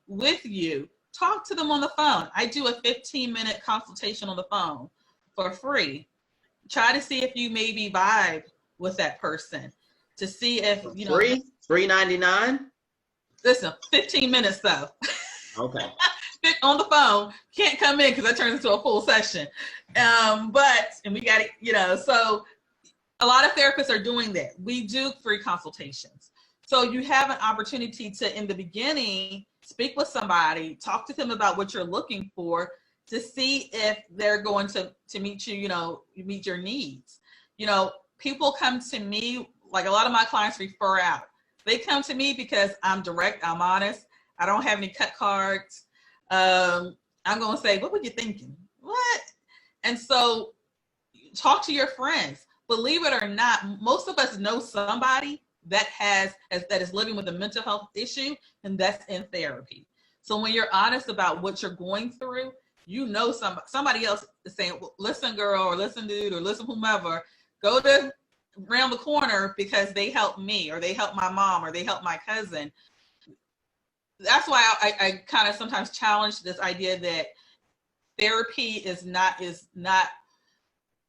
with you. Talk to them on the phone. I do a 15-minute consultation on the phone for free. Try to see if you maybe vibe with that person to see if, $3.99. Listen, 15 minutes though. Okay. On the phone, can't come in because that turns into a full session. And we got it, so a lot of therapists are doing that. We do free consultations. So you have an opportunity to, in the beginning, speak with somebody, talk to them about what you're looking for, to see if they're going to meet you, meet your needs. People come to me, like a lot of my clients refer out. They come to me because I'm direct, I'm honest, I don't have any cut cards. I'm going to say, what were you thinking? What? And so talk to your friends. Believe it or not, most of us know somebody that is living with a mental health issue, and that's in therapy. So when you're honest about what you're going through, somebody else is saying, well, listen, girl, or listen, dude, or listen, whomever, go to around the corner because they helped me, or they helped my mom, or they helped my cousin. That's why I kind of sometimes challenge this idea that therapy is not,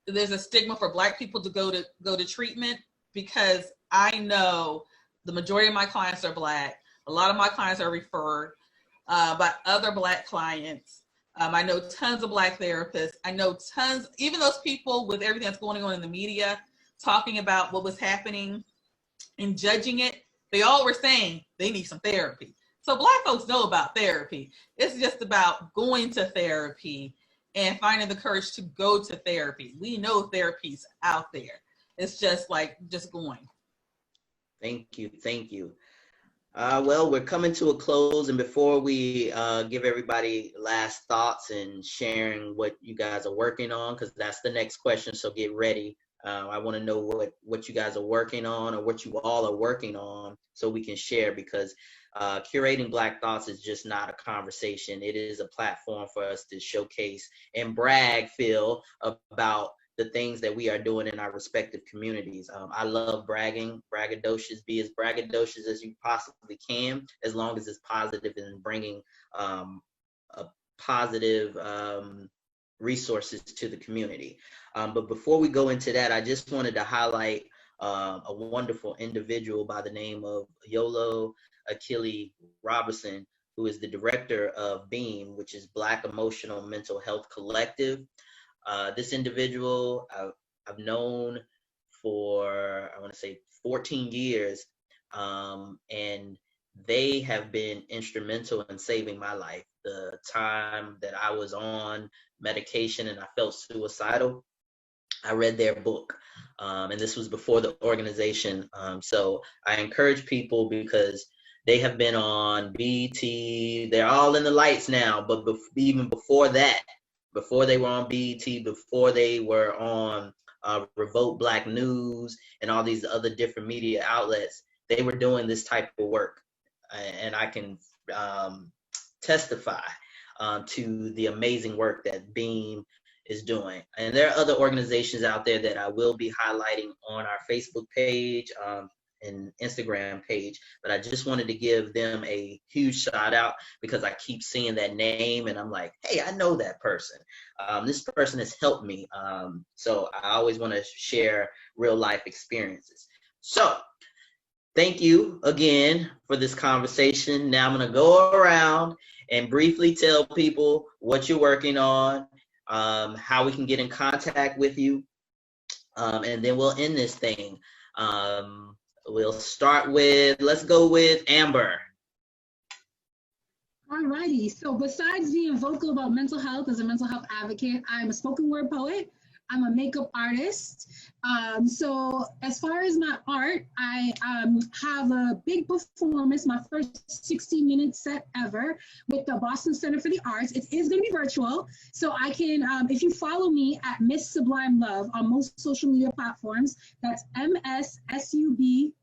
there's a stigma for Black people to go to treatment, because I know the majority of my clients are Black. A lot of my clients are referred by other Black clients. I know tons of Black therapists. I know tons, even those people with everything that's going on in the media, talking about what was happening and judging it, they all were saying they need some therapy. So Black folks know about therapy. It's just about going to therapy and finding the courage to go to therapy. We know therapy's out there. It's just going. Thank you. Well, we're coming to a close, and before we give everybody last thoughts and sharing what you guys are working on, because that's the next question, so get ready. I want to know what you guys are working on, or what you all are working on, so we can share, because Curating Black Thoughts is just not a conversation. It is a platform for us to showcase and brag, Phil, about the things that we are doing in our respective communities. I love bragging, braggadocious. Be as braggadocious as you possibly can, as long as it's positive and bringing a positive resources to the community. But before we go into that, I just wanted to highlight a wonderful individual by the name of Yolo Akili Robertson, who is the director of BEAM, which is Black Emotional Mental Health Collective. This individual I've known for, I want to say, 14 years, and they have been instrumental in saving my life. The time that I was on medication and I felt suicidal, I read their book, and this was before the organization. So I encourage people, because they have been on BET. They're all in the lights now, but even before that, before they were on BET, before they were on Revolt Black News and all these other different media outlets, they were doing this type of work. And I can testify to the amazing work that BEAM is doing. And there are other organizations out there that I will be highlighting on our Facebook page and Instagram page, but I just wanted to give them a huge shout out, because I keep seeing that name and I'm like, hey, I know that person. This person has helped me. So I always want to share real life experiences. So thank you again for this conversation. Now I'm going to go around and briefly tell people what you're working on, how we can get in contact with you, and then we'll end this thing. We'll start with, let's go with Amber. Alrighty, so besides being vocal about mental health as a mental health advocate, I'm a spoken word poet. I'm a makeup artist. So as far as my art, I have a big performance, my first 60-minute set ever with the Boston Center for the Arts. It is going to be virtual. So I can, if you follow me at Miss Sublime Love on most social media platforms, that's MSSUBLIME,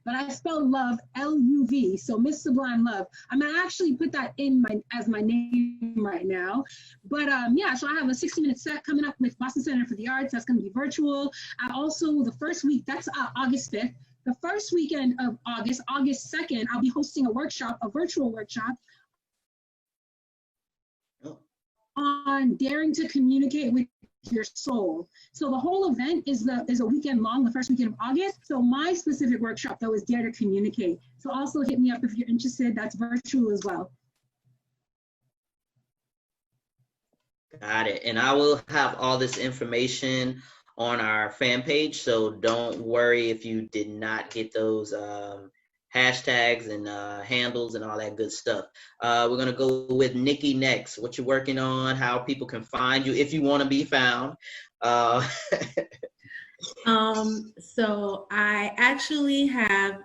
but I spell love LUV, so Miss Sublime Love. I'm gonna actually put that in as my name right now. But yeah, so I have a 60-minute set coming up with Boston Center for the Arts. That's gonna be virtual. I also, the first week, that's August 5th. The first weekend of August 2nd, I'll be hosting a virtual workshop on daring to communicate with your soul. So the whole event is a weekend long, the first weekend of August. So my specific workshop though is Dare to Communicate. So also hit me up if you're interested. That's virtual as well. Got it. And I will have all this information on our fan page. So don't worry if you did not get those hashtags and handles and all that good stuff. We're going to go with Nikki next. What you're working on, how people can find you if you want to be found. So I actually have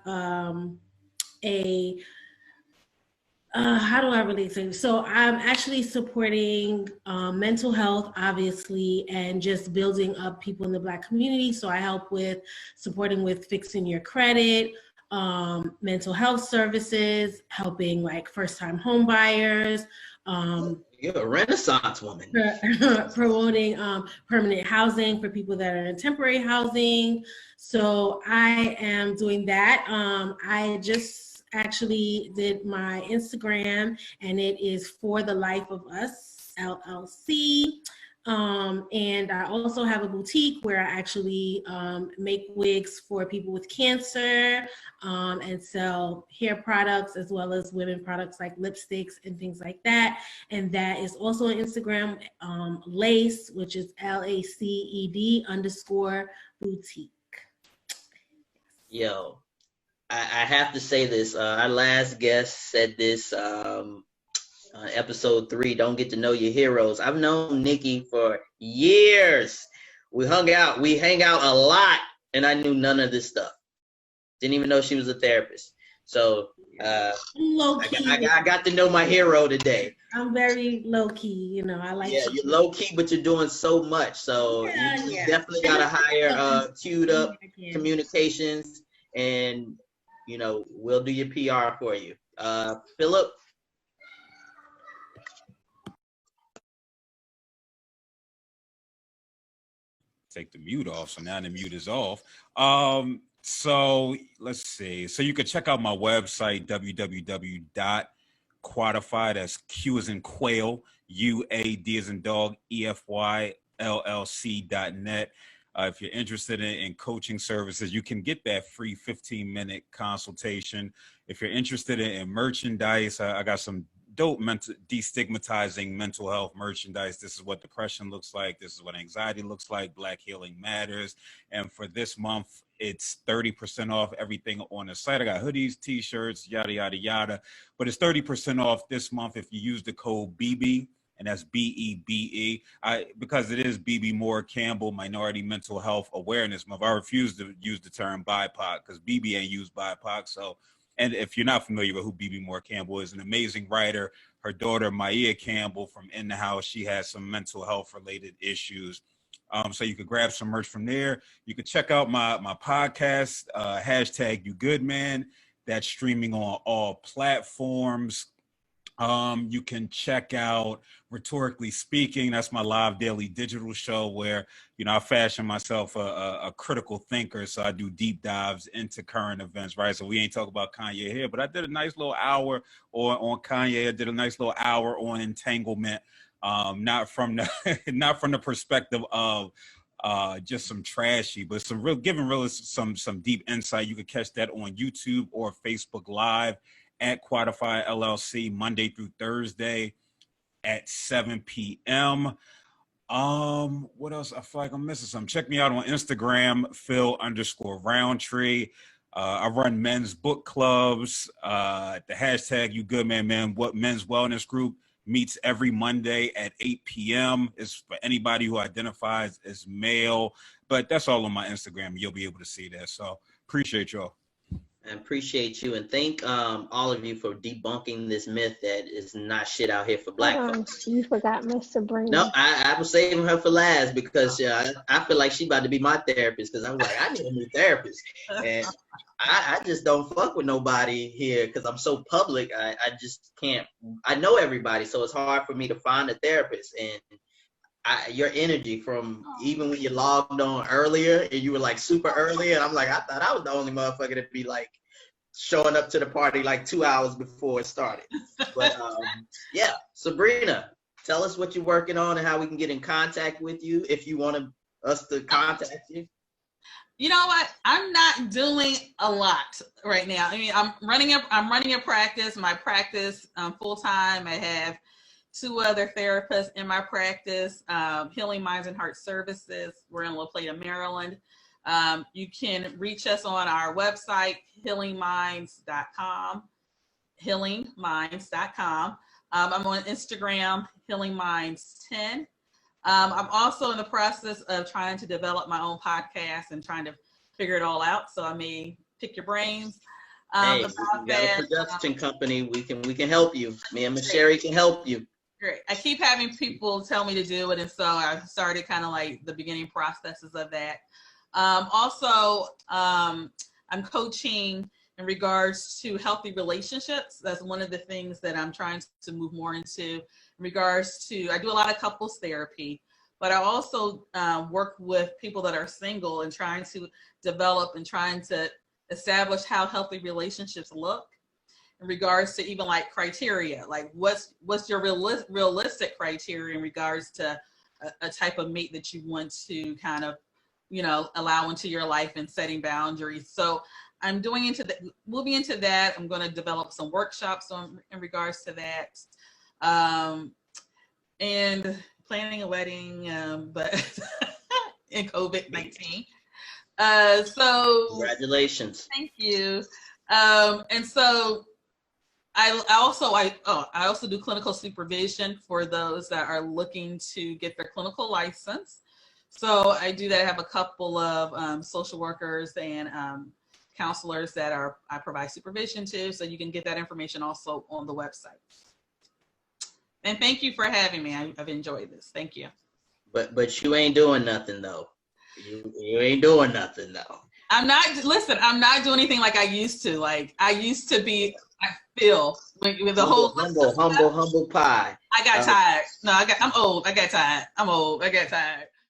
how do I really say? So I'm actually supporting mental health, obviously, and just building up people in the Black community. So I help with supporting with fixing your credit, mental health services, helping like first-time home buyers. You're a Renaissance woman. Promoting permanent housing for people that are in temporary housing. So I am doing that. I just actually did my Instagram, and it is For the Life of Us LLC. And I also have a boutique where I actually make wigs for people with cancer and sell hair products as well as women products like lipsticks and things like that. And that is also on Instagram, Lace, which is LACED_boutique. Yo, I have to say this. Our last guest said this, episode 3, Don't Get to Know Your Heroes. I've known Nikki for years. We hang out a lot, and I knew none of this stuff. Didn't even know she was a therapist. So I got to know my hero today. I'm very low key, I like. Yeah, you're low key, but you're doing so much. So you definitely got to hire queued up communications, and we'll do your PR for you. Philip. Take the mute off. So now the mute is off. So let's see. So you can check out my website, www.quadify, that's Q as in quail, UAD as in dog, EFYLLC.net. If you're interested in coaching services, you can get that free 15-minute consultation. If you're interested in merchandise, I got some dope destigmatizing mental health merchandise. This is what depression looks like. This is what anxiety looks like. Black Healing Matters. And for this month, it's 30% off everything on the site. I got hoodies, t-shirts, yada, yada, yada. But it's 30% off this month if you use the code BB, and that's BEBE. Because it is BB Moore Campbell Minority Mental Health Awareness Month, I refuse to use the term BIPOC because BB ain't used BIPOC. So, and if you're not familiar with who BB Moore Campbell is, an amazing writer. Her daughter, Maya Campbell from In the House, she has some mental health related issues. So you could grab some merch from there. You could check out my podcast, hashtag You Good Man. That's streaming on all platforms. You can check out Rhetorically Speaking. That's my live daily digital show where, I fashion myself a critical thinker. So I do deep dives into current events, right? So we ain't talking about Kanye here, but I did a nice little hour on Kanye. I did a nice little hour on entanglement. Not from the perspective of just some trashy, but giving some deep insight. You can catch that on YouTube or Facebook Live at Quadify LLC Monday through Thursday at 7 p.m. What else? I feel like I'm missing something. Check me out on Instagram, Phil_Roundtree. I run men's book clubs. The hashtag You Good Man, what Men's Wellness Group meets every Monday at 8 p.m. It's for anybody who identifies as male, but that's all on my Instagram. You'll be able to see that. So appreciate y'all. I appreciate you, and thank all of you for debunking this myth that is not shit out here for Black folks. You forgot Miss Sabrina. No, I was saving her for last because I feel like she about to be my therapist because I'm like, I need a new therapist. And I just don't fuck with nobody here because I'm so public. I just can't. I know everybody, so it's hard for me to find a therapist. And your energy from even when you logged on earlier and you were like super early, and I'm like, I thought I was the only motherfucker to be like showing up to the party like 2 hours before it started. But yeah, Sabrina, tell us what you're working on and how we can get in contact with you if you want us to contact you. You know what? I'm not doing a lot right now. I mean, I'm running a practice. My practice full time. I have 2 other therapists in my practice, Healing Minds and Heart Services. We're in La Plata, Maryland. You can reach us on our website, healingminds.com, healingminds.com. I'm on Instagram, healingminds10. I'm also in the process of trying to develop my own podcast and trying to figure it all out. So I may pick your brains. Hey, we got a production company. We can help you. Me and Miss Sherry can help you. Great. I keep having people tell me to do it, and so I started kind of like the beginning processes of that. Also, I'm coaching in regards to healthy relationships. That's one of the things that I'm trying to move more into. In regards to, I do a lot of couples therapy, but I also work with people that are single and trying to develop and trying to establish how healthy relationships look in regards to even like criteria, like what's your realistic criteria in regards to a type of mate that you want to kind of, allow into your life and setting boundaries. So I'm moving into that. I'm going to develop some workshops in regards to that. And planning a wedding, but in COVID-19. So congratulations. Thank you. And so I also do clinical supervision for those that are looking to get their clinical license. So I do that. I have a couple of social workers and counselors that I provide supervision to. So you can get that information also on the website. And thank you for having me. I've enjoyed this. Thank you. But you ain't doing nothing though. You ain't doing nothing though. I'm not doing anything like I used to. Like I used to be, I feel with the humble pie. I got tired. No, I'm old. I got tired. I'm old. I got tired.